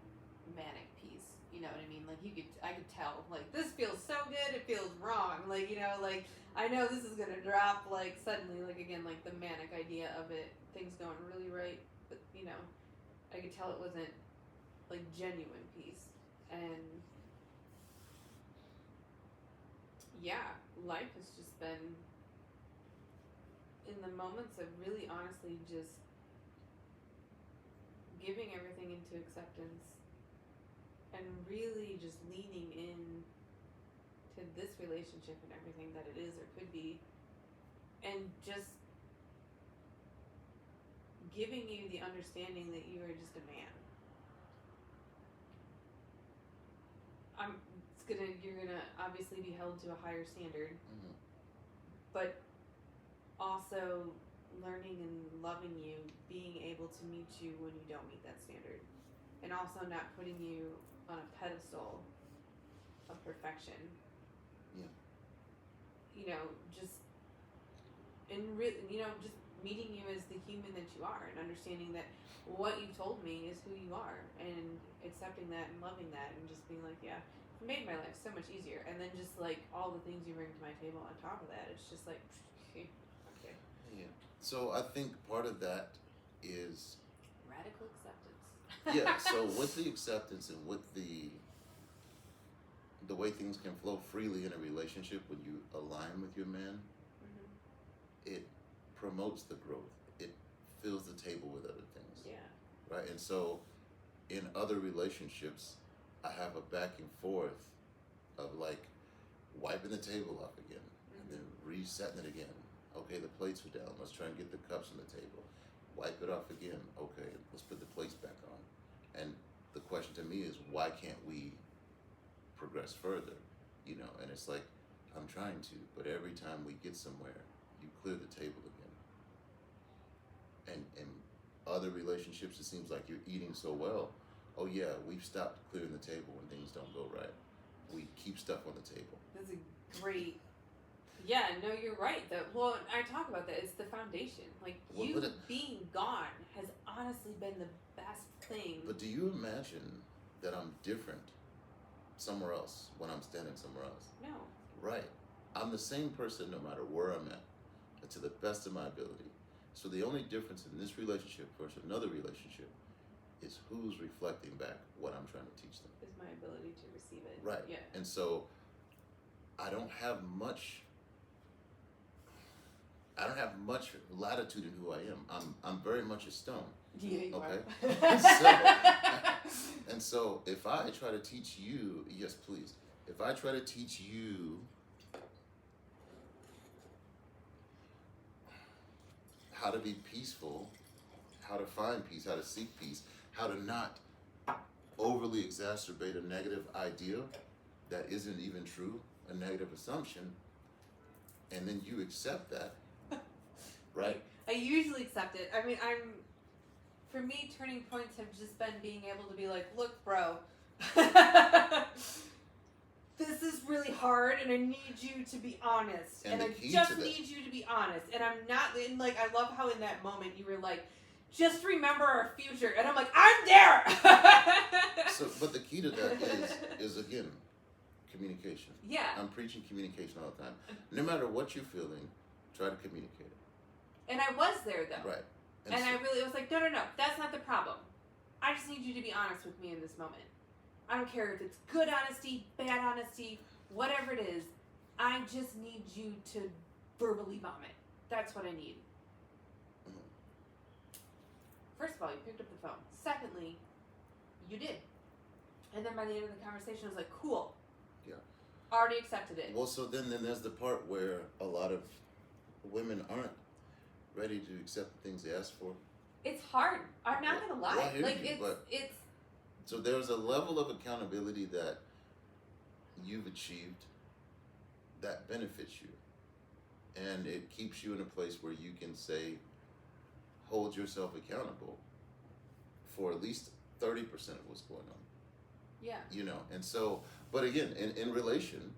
manic peace. You know what I mean? Like I could tell, like, this feels so good, it feels wrong. Like, like, I know this is gonna drop, like, suddenly, like, again, like, the manic idea of it, things going really right, but, I could tell it wasn't, like, genuine peace. And, yeah, life has just been, in the moments of really honestly just giving everything into acceptance and really just leaning in to this relationship and everything that it is or could be, and just giving you the understanding that you are just a man. You're gonna obviously be held to a higher standard, Mm-hmm. but also learning and loving you, being able to meet you when you don't meet that standard, and also not putting you on a pedestal of perfection. Yeah. Just and really, just meeting you as the human that you are, and understanding that what you told me is who you are, and accepting that and loving that, and just being like, yeah, it made my life so much easier. And then just like all the things you bring to my table on top of that, it's just like, okay, Yeah. So I think part of that is radical acceptance. yeah. So with the acceptance and with the way things can flow freely in a relationship when you align with your man, it promotes the growth. It fills the table with other things. Yeah. Right? And so in other relationships, I have a back and forth of like wiping the table off again and then resetting it again. Okay, the plates are down. Let's try and get the cups on the table. Wipe it off again. Okay, let's put the plates back on. And the question to me is, why can't we progress further? And it's like, I'm trying to, but every time we get somewhere, you clear the table again. And in other relationships, it seems like you're eating so well. Oh yeah, we've stopped clearing the table when things don't go right. We keep stuff on the table. That's a great. Yeah, no, you're right. Well, I talk about that. It's the foundation. Like, being gone has honestly been the best thing. But do you imagine that I'm different somewhere else when I'm standing somewhere else? No. Right. I'm the same person no matter where I'm at, to the best of my ability. So the only difference in this relationship versus another relationship is who's reflecting back what I'm trying to teach them. Is my ability to receive it. Right. Yeah. And so I don't have much latitude in who I am. I'm very much a stone. Yeah, you okay? are. And so if I try to teach you, yes, please. If I try to teach you how to be peaceful, how to find peace, how to seek peace, how to not overly exacerbate a negative idea that isn't even true, a negative assumption, and then you accept that, right? I usually accept it. I mean, for me, turning points have just been being able to be like, look, bro, this is really hard, and I need you to be honest. And I just need you to be honest. And I'm not, and like, I love how in that moment you were like, just remember our future. And I'm like, I'm there! But the key to that is again, communication. Yeah. I'm preaching communication all the time. No matter what you're feeling, try to communicate it. And I was there, though. Right. And I really was like, no, that's not the problem. I just need you to be honest with me in this moment. I don't care if it's good honesty, bad honesty, whatever it is. I just need you to verbally vomit. That's what I need. Mm-hmm. First of all, you picked up the phone. Secondly, you did. And then by the end of the conversation, I was like, cool. Yeah. Already accepted it. Well, so then there's the part where a lot of women aren't ready to accept the things they ask for. It's hard. I'm not gonna lie. Well, I hear like you, it's. So there's a level of accountability that you've achieved that benefits you, and it keeps you in a place where you can say, hold yourself accountable for at least 30% of what's going on. Yeah. And so, but again, in relation,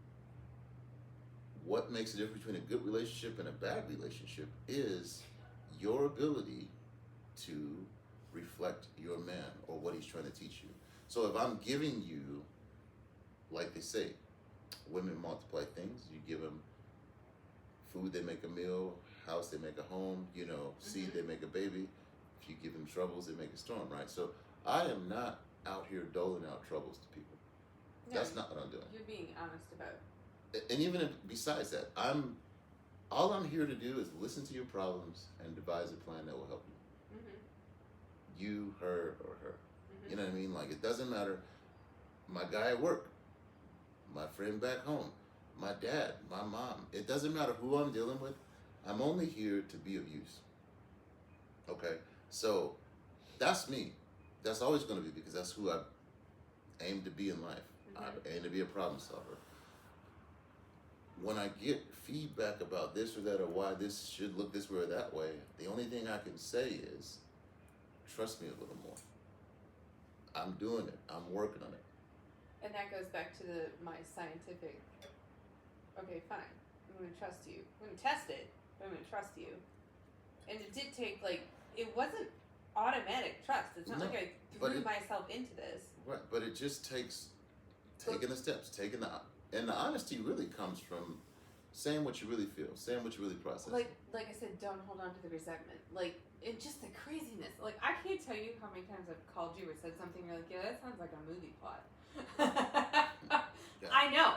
what makes the difference between a good relationship and a bad relationship is your ability to reflect your man or what he's trying to teach you. So if I'm giving you, like they say, women multiply things. You give them food, they make a meal. House, they make a home. Seed, they make a baby. If you give them troubles, they make a storm, right? So I am not out here doling out troubles to people. No, that's not what I'm doing. You're being honest about it. And even besides that, all I'm here to do is listen to your problems and devise a plan that will help you. Mm-hmm. You, her, or her. Mm-hmm. You know what I mean? Like, it doesn't matter. My guy at work, my friend back home, my dad, my mom. It doesn't matter who I'm dealing with. I'm only here to be of use. Okay? So, that's me. That's always going to be, because that's who I aim to be in life. Mm-hmm. I aim to be a problem solver. When I get feedback about this or that, or why this should look this way or that way, the only thing I can say is, trust me a little more. I'm doing it. I'm working on it. And that goes back to my scientific, okay, fine. I'm going to trust you. I'm going to test it. but I'm going to trust you. And it did take, like, it wasn't automatic trust. It's not No, like I threw myself into this. Right, but it just takes taking the steps, and the honesty really comes from saying what you really feel, saying what you really process. Like I said, don't hold on to the resentment. Like, and just the craziness. Like, I can't tell you how many times I've called you or said something, you're like, yeah, that sounds like a movie plot. Yeah. I know.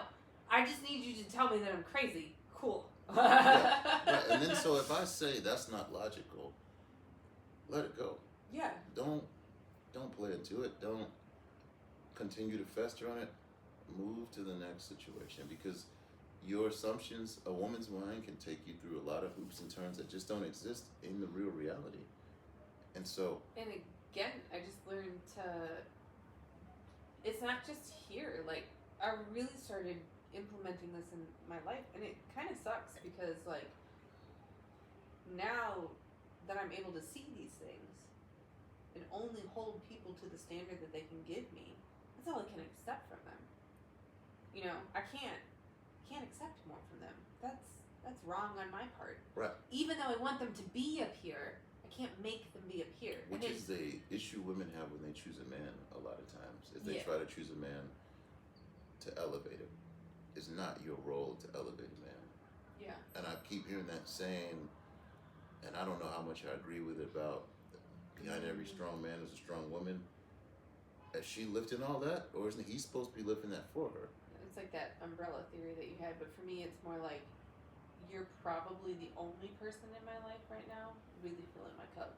I just need you to tell me that I'm crazy. Cool. Yeah. Right. And then so if I say that's not logical, let it go. Yeah. Don't play into it. Don't continue to fester on it. Move to the next situation, because your assumptions, a woman's mind can take you through a lot of hoops and turns that just don't exist in the real reality. And so, and again, I just learned to, it's not just here. Like, I really started implementing this in my life, and it kind of sucks because, like, now that I'm able to see these things and only hold people to the standard that they can give me, that's all I can accept from them. You know, I can't accept more from them. That's wrong on my part. right. Even though I want them to be up here, I can't make them be up here. Which is the issue women have when they choose a man a lot of times, is they try to choose a man to elevate him. It's not your role to elevate a man. Yeah. And I keep hearing that saying, and I don't know how much I agree with it, about behind every strong man is a strong woman. Is she lifting all that, or isn't he supposed to be lifting that for her? It's like that umbrella theory that you had, but for me it's more like, you're probably the only person in my life right now really filling my cup.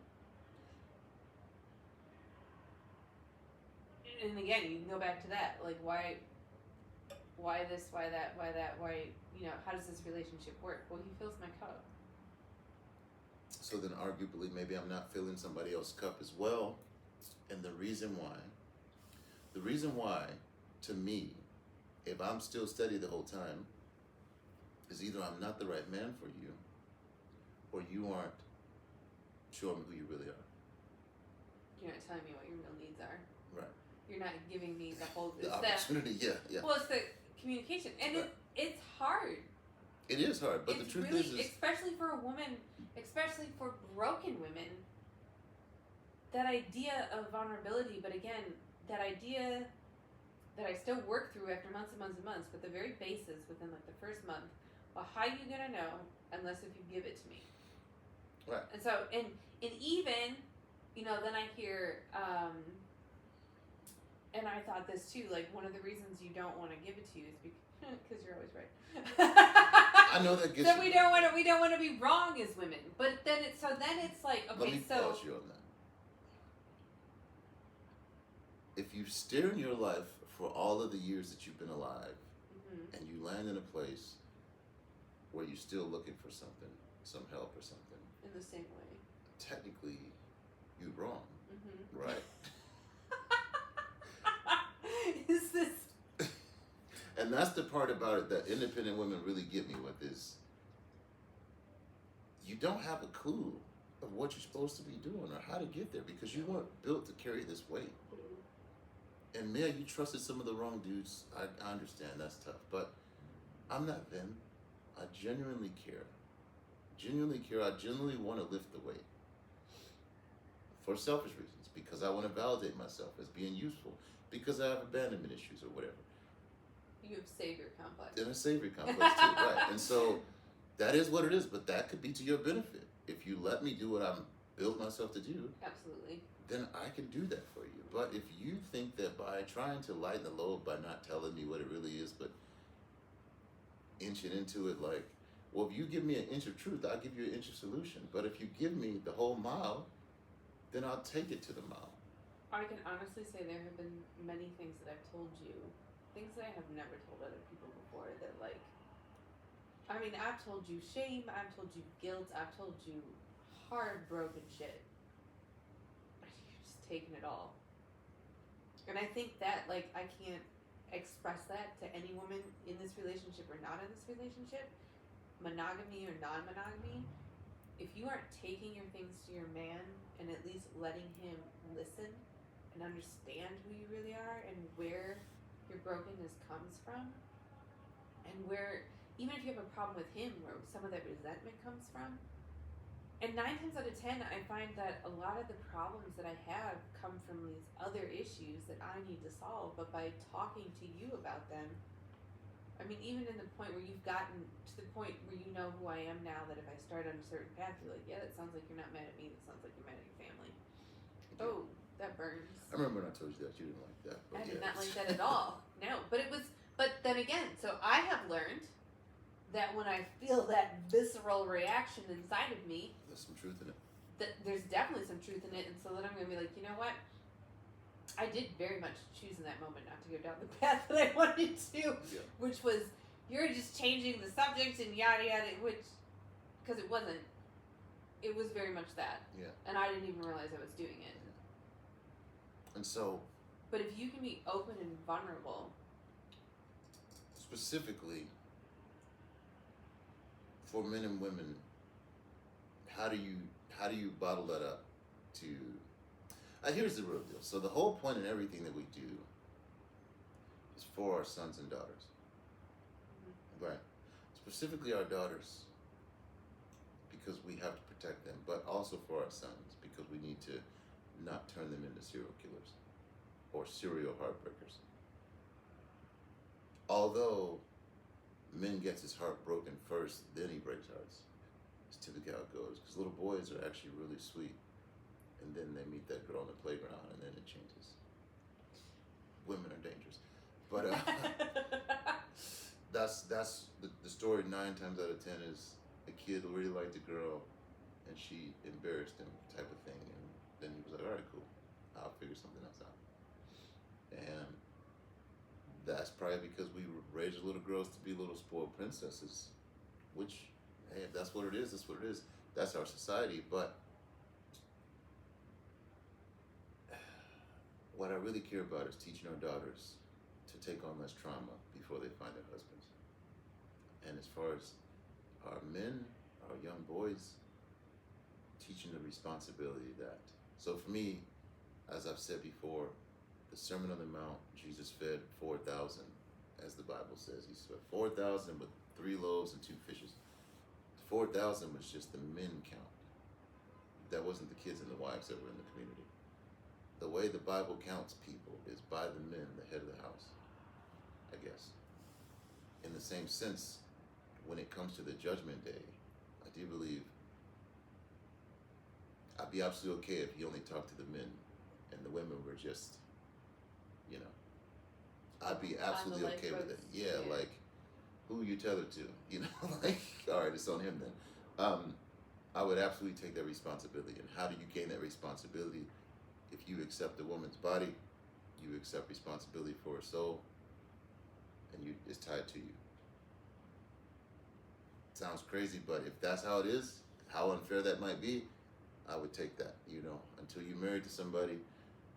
And again, you can go back to that. Like, why this, why that, why, you know, how does this relationship work? Well, he fills my cup. So then arguably maybe I'm not filling somebody else's cup as well. And the reason why, to me, if I'm still steady the whole time, is either I'm not the right man for you, or you aren't showing me who you really are. You're not telling me what your real needs are. Right. You're not giving me the whole opportunity. Yeah. Well, it's the communication, and right. it's hard. It is hard, but it's the truth really, is, especially for a woman, especially for broken women, that idea of vulnerability. But again, that idea that I still work through after months and months and months, but the very basis within like the first month, well, how you gonna know unless if you give it to me? right. And so, and even, you know, then I hear, and I thought this too, like, one of the reasons you don't want to give it to you is because you're always right. I know that gets. So we don't want to be wrong as women, but then it's like, okay, Let me pause you on that. If you steer in your life for all of the years that you've been alive, mm-hmm. and you land in a place where you're still looking for something, some help or something, in the same way, technically, you're wrong, mm-hmm. right? Is this? And that's the part about it that independent women really get me with, is you don't have a clue of what you're supposed to be doing or how to get there, because you weren't built to carry this weight. And Mia, you trusted some of the wrong dudes. I understand, that's tough, but I'm not them. I genuinely care. I genuinely want to lift the weight. For selfish reasons, because I want to validate myself as being useful, because I have abandonment issues or whatever. You have savior complex. And a savior complex too, right? And so that is what it is, but that could be to your benefit. If you let me do what I'm built myself to do, absolutely, then I can do that for you. But if you think that by trying to lighten the load by not telling me what it really is, but inching into it like, well, if you give me an inch of truth, I'll give you an inch of solution. But if you give me the whole mile, then I'll take it to the mile. I can honestly say there have been many things that I've told you, things that I have never told other people before, that, like, I mean, I've told you shame, I've told you guilt, I've told you hard, broken shit. You've just taken it all. And I think that, like, I can't express that to any woman in this relationship or not in this relationship, monogamy or non-monogamy. If you aren't taking your things to your man and at least letting him listen and understand who you really are and where your brokenness comes from, and where even if you have a problem with him, where some of that resentment comes from. And 9 times out of 10, I find that a lot of the problems that I have come from these other issues that I need to solve. But by talking to you about them, I mean, even in the point where you've gotten to the point where you know who I am now, that if I start on a certain path, you're like, yeah, that sounds like you're not mad at me. That sounds like you're mad at your family. Oh, that burns. I remember when I told you that you didn't like that. But I did not like that at all. No, but it was. But then again, so I have learned that when I feel that visceral reaction inside of me, there's some truth in it. That there's definitely some truth in it, and so then I'm gonna be like, you know what? I did very much choose in that moment not to go down the path that I wanted to, which was you're just changing the subject and yada yada, which because it wasn't. It was very much that. Yeah. And I didn't even realize I was doing it. Yeah. And so. But if you can be open and vulnerable. Specifically, for men and women, how do you bottle that up to? Here's the real deal. So the whole point in everything that we do is for our sons and daughters, right? Specifically our daughters, because we have to protect them, but also for our sons, because we need to not turn them into serial killers or serial heartbreakers. Although men gets his heart broken first, then he breaks hearts. It's typically how it goes. Because little boys are actually really sweet, and then they meet that girl on the playground, and then it changes. Women are dangerous, but that's the story. 9 times out of 10 is a kid really liked a girl, and she embarrassed him, type of thing, and then he was like, "All right, cool, I'll figure something else out." And that's probably because we raised little girls to be little spoiled princesses, which, hey, if that's what it is, that's what it is. That's our society. But what I really care about is teaching our daughters to take on less trauma before they find their husbands. And as far as our men, our young boys, teaching the responsibility of that. So for me, as I've said before, the Sermon on the Mount, Jesus fed 4,000, as the Bible says. He fed 4,000 with 3 loaves and 2 fishes. 4,000 was just the men count. That wasn't the kids and the wives that were in the community. The way the Bible counts people is by the men, the head of the house, I guess. In the same sense, when it comes to the judgment day, I do believe I'd be absolutely okay if he only talked to the men and the women were just, you know, I'd be absolutely okay with it. Yeah, like, who you tether to, you know, like, all right, it's on him then. I would absolutely take that responsibility. And how do you gain that responsibility? If you accept a woman's body, you accept responsibility for her soul, and it's tied to you. Sounds crazy, but if that's how it is, how unfair that might be, I would take that, you know. Until you're married to somebody,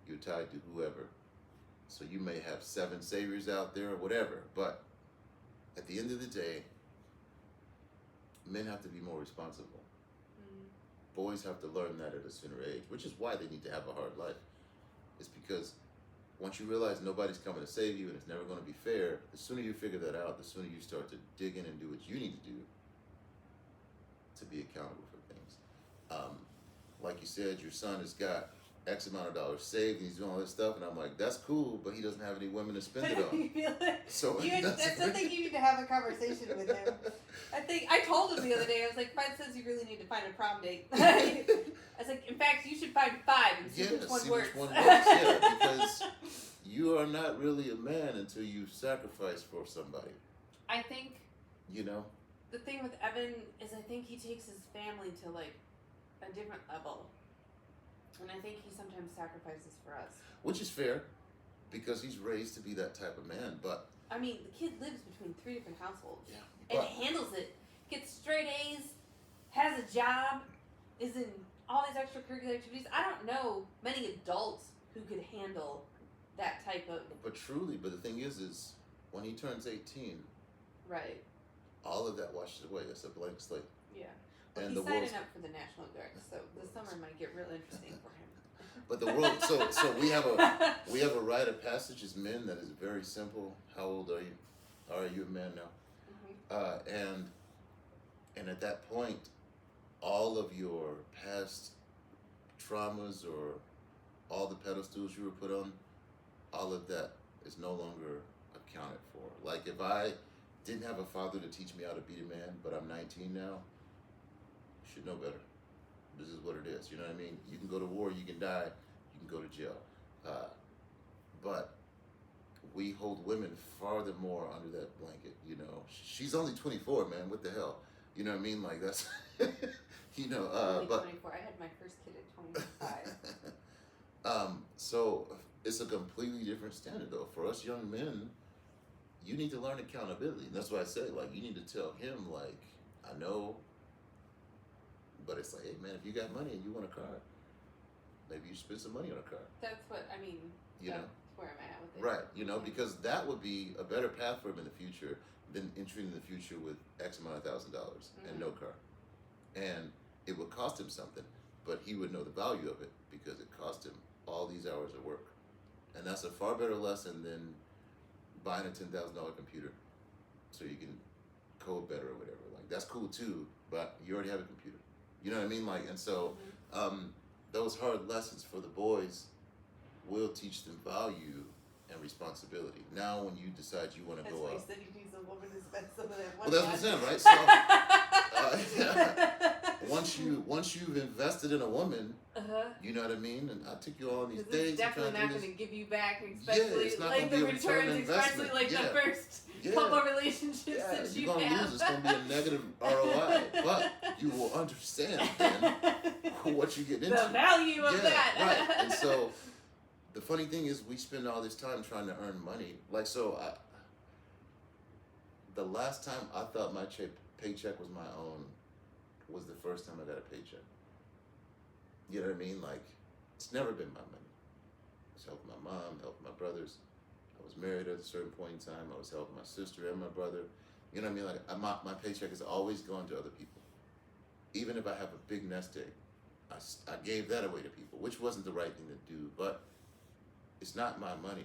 you're tied to whoever. So you may have 7 saviors out there or whatever, but at the end of the day, men have to be more responsible. Boys have to learn that at a sooner age, which is why they need to have a hard life. It's because once you realize nobody's coming to save you and it's never going to be fair, the sooner you figure that out, the sooner you start to dig in and do what you need to do to be accountable for things. Like you said, your son has got X amount of dollars saved and he's doing all this stuff, and I'm like, that's cool, but he doesn't have any women to spend it on. So that's something you need to have a conversation with him. I think I told him the other day, I was like, Fred says you really need to find a prom date. I was like, in fact, you should find 5 and see which one works. Yeah, because you are not really a man until you sacrifice for somebody. I think, you know, the thing with Evan is I think he takes his family to like a different level. And I think he sometimes sacrifices for us. Which is fair, because he's raised to be that type of man, but... I mean, the kid lives between 3 different households. Yeah, and handles it. Gets straight A's, has a job, is in all these extracurricular activities. I don't know many adults who could handle that type of... But truly, but the thing is when he turns 18... Right. All of that washes away. It's a blank slate. Yeah. Well, and he's signing up for the National Guard, so the summer might get real interesting for him. But the world, so we have a rite of passage as men that is very simple. How old are you? Are you a man now? And at that point, all of your past traumas or all the pedestals you were put on, all of that is no longer accounted for. Like if I didn't have a father to teach me how to be a man, but I'm 19 now, you should know better. This is what it is. You know what I mean? You can go to war, you can die, you can go to jail. But we hold women farther more under that blanket. You know, she's only 24, man. What the hell? You know what I mean? Like that's, you know. Only But 24. I had my first kid at 25. So it's a completely different standard, though. For us young men, you need to learn accountability. And that's why I say, like, you need to tell him, like, I know, but it's like, hey, man, if you got money and you want a car, maybe you spend some money on a car. That's what I mean. You know. Where I'm at with it. Right, you know, because that would be a better path for him in the future than entering in the future with X amount of $1,000 and no car. And it would cost him something, but he would know the value of it because it cost him all these hours of work. And that's a far better lesson than buying a $10,000 computer so you can code better or whatever. Like, that's cool too, but you already have a computer. You know what I mean? Like, and so those hard lessons for the boys will teach them value and responsibility. Now, when you decide you want to go That's up, why he said he needs a woman to spend some of that well, money. that's what I'm saying, right? So, once you've invested in a woman, you know what I mean. And I took you all on these dates. It's definitely not going to give you back, Yeah, especially it's not like gonna the be a return on returns, especially investment. like Yeah. the first Yeah. couple of relationships Yeah, that you're you gonna have. lose. It's gonna be a negative ROI, but you will understand then what you get into. The value of that. Right. And so, the funny thing is, we spend all this time trying to earn money. Like, the last time I thought my paycheck was my own was the first time I got a paycheck. You know what I mean? Like, it's never been my money. I was helping my mom, helping my brothers. I was married at a certain point in time. I was helping my sister and my brother. You know what I mean? Like, my paycheck has always gone to other people. Even if I have a big nest egg, I gave that away to people, which wasn't the right thing to do, but it's not my money.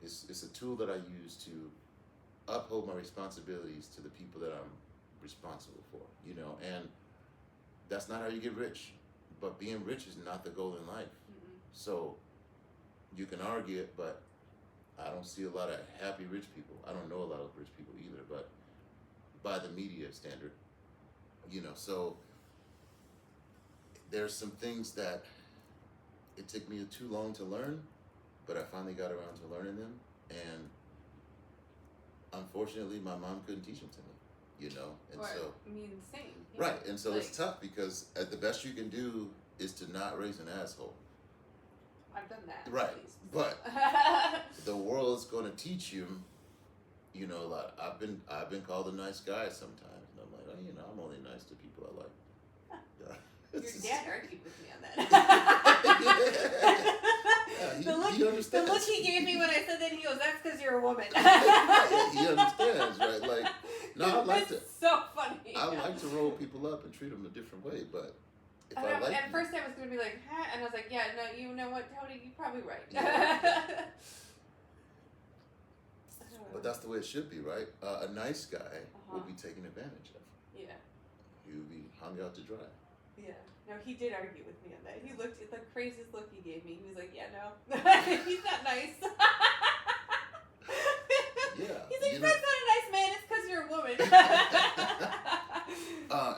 It's a tool that I use to uphold my responsibilities to the people that I'm responsible for, you know, and that's not how you get rich. But being rich is not the goal in life. Mm-mm. So you can argue it, but I don't see a lot of happy rich people. I don't know a lot of rich people either, but by the media standard, you know, so there's some things that it took me too long to learn, but I finally got around to learning them, and unfortunately my mom couldn't teach them to me, you know, and Or, so I mean, same. Yeah. right, and so Like, it's tough because the best you can do is to not raise an asshole. I've done that. Right, At least. but the world's going to teach you, you know, a lot. I've been called a nice guy sometimes, and I'm like, oh, you know, I'm only nice to people I like. Yeah. Your It's just- dad argued with me on that. Yeah, he understands. The look he gave me when I said that, he goes, "That's because you're a woman." Yeah, he understands, right? Like, no, I like to. It's so funny. I like to roll people up and treat them a different way, but if And I like at you- first I was going to be like, huh? And I was like, yeah, no, you know what, Tony, you're probably right. Yeah. But that's the way it should be, right? A nice guy will be taken advantage of. Yeah. He will be hung out to dry. Yeah. No, he did argue with me on that. He looked at the craziest look he gave me. He was like, yeah, no. He's not nice. Yeah. He's like, you that's not a nice man. It's because you're a woman.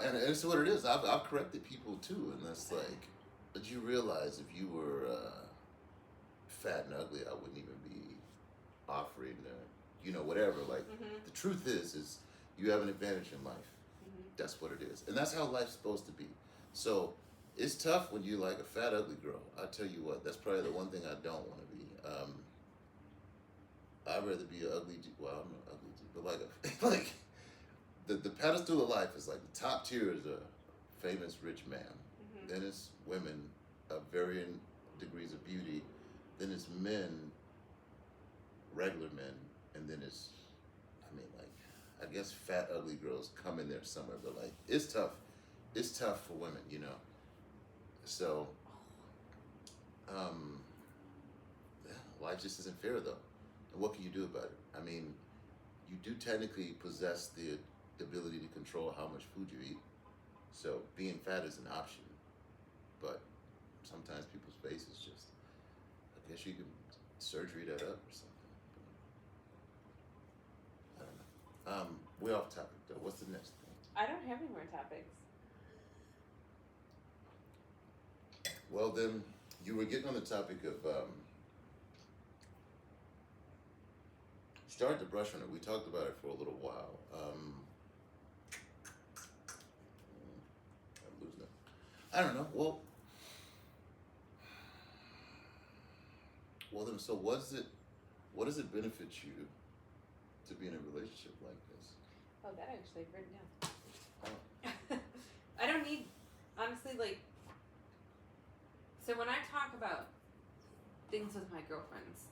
And it's what it is. I've corrected people too, and that's like, did you realize if you were fat and ugly, I wouldn't even be offering, you know, whatever. Like, the truth is you have an advantage in life. That's what it is, and that's how life's supposed to be. So it's tough when you like a fat, ugly girl. I tell you what, that's probably the one thing I don't want to be. I'd rather be an ugly dude. Well, I'm not ugly dude, but like like the pedestal of life is like the top tier is a famous rich man. Then it's women of varying degrees of beauty. Then it's men, regular men, and then it's, I mean, like, I guess fat, ugly girls come in there somewhere, but like, it's tough. It's tough for women, you know. So, yeah, life just isn't fair though. And what can you do about it? I mean, you do technically possess the the ability to control how much food you eat. So being fat is an option, but sometimes people's face is just, I guess you can surgery that up or something. I don't know. We're off topic though. What's the next thing? I don't have any more topics. Well, then you were getting on the topic of start to brush on it. We talked about it for a little while. I'm losing it. I don't know. Well then. So what does it benefit you to be in a relationship like this? Oh, that actually I've written down. Oh. I don't need, honestly, like, so when I talk about things with my girlfriends,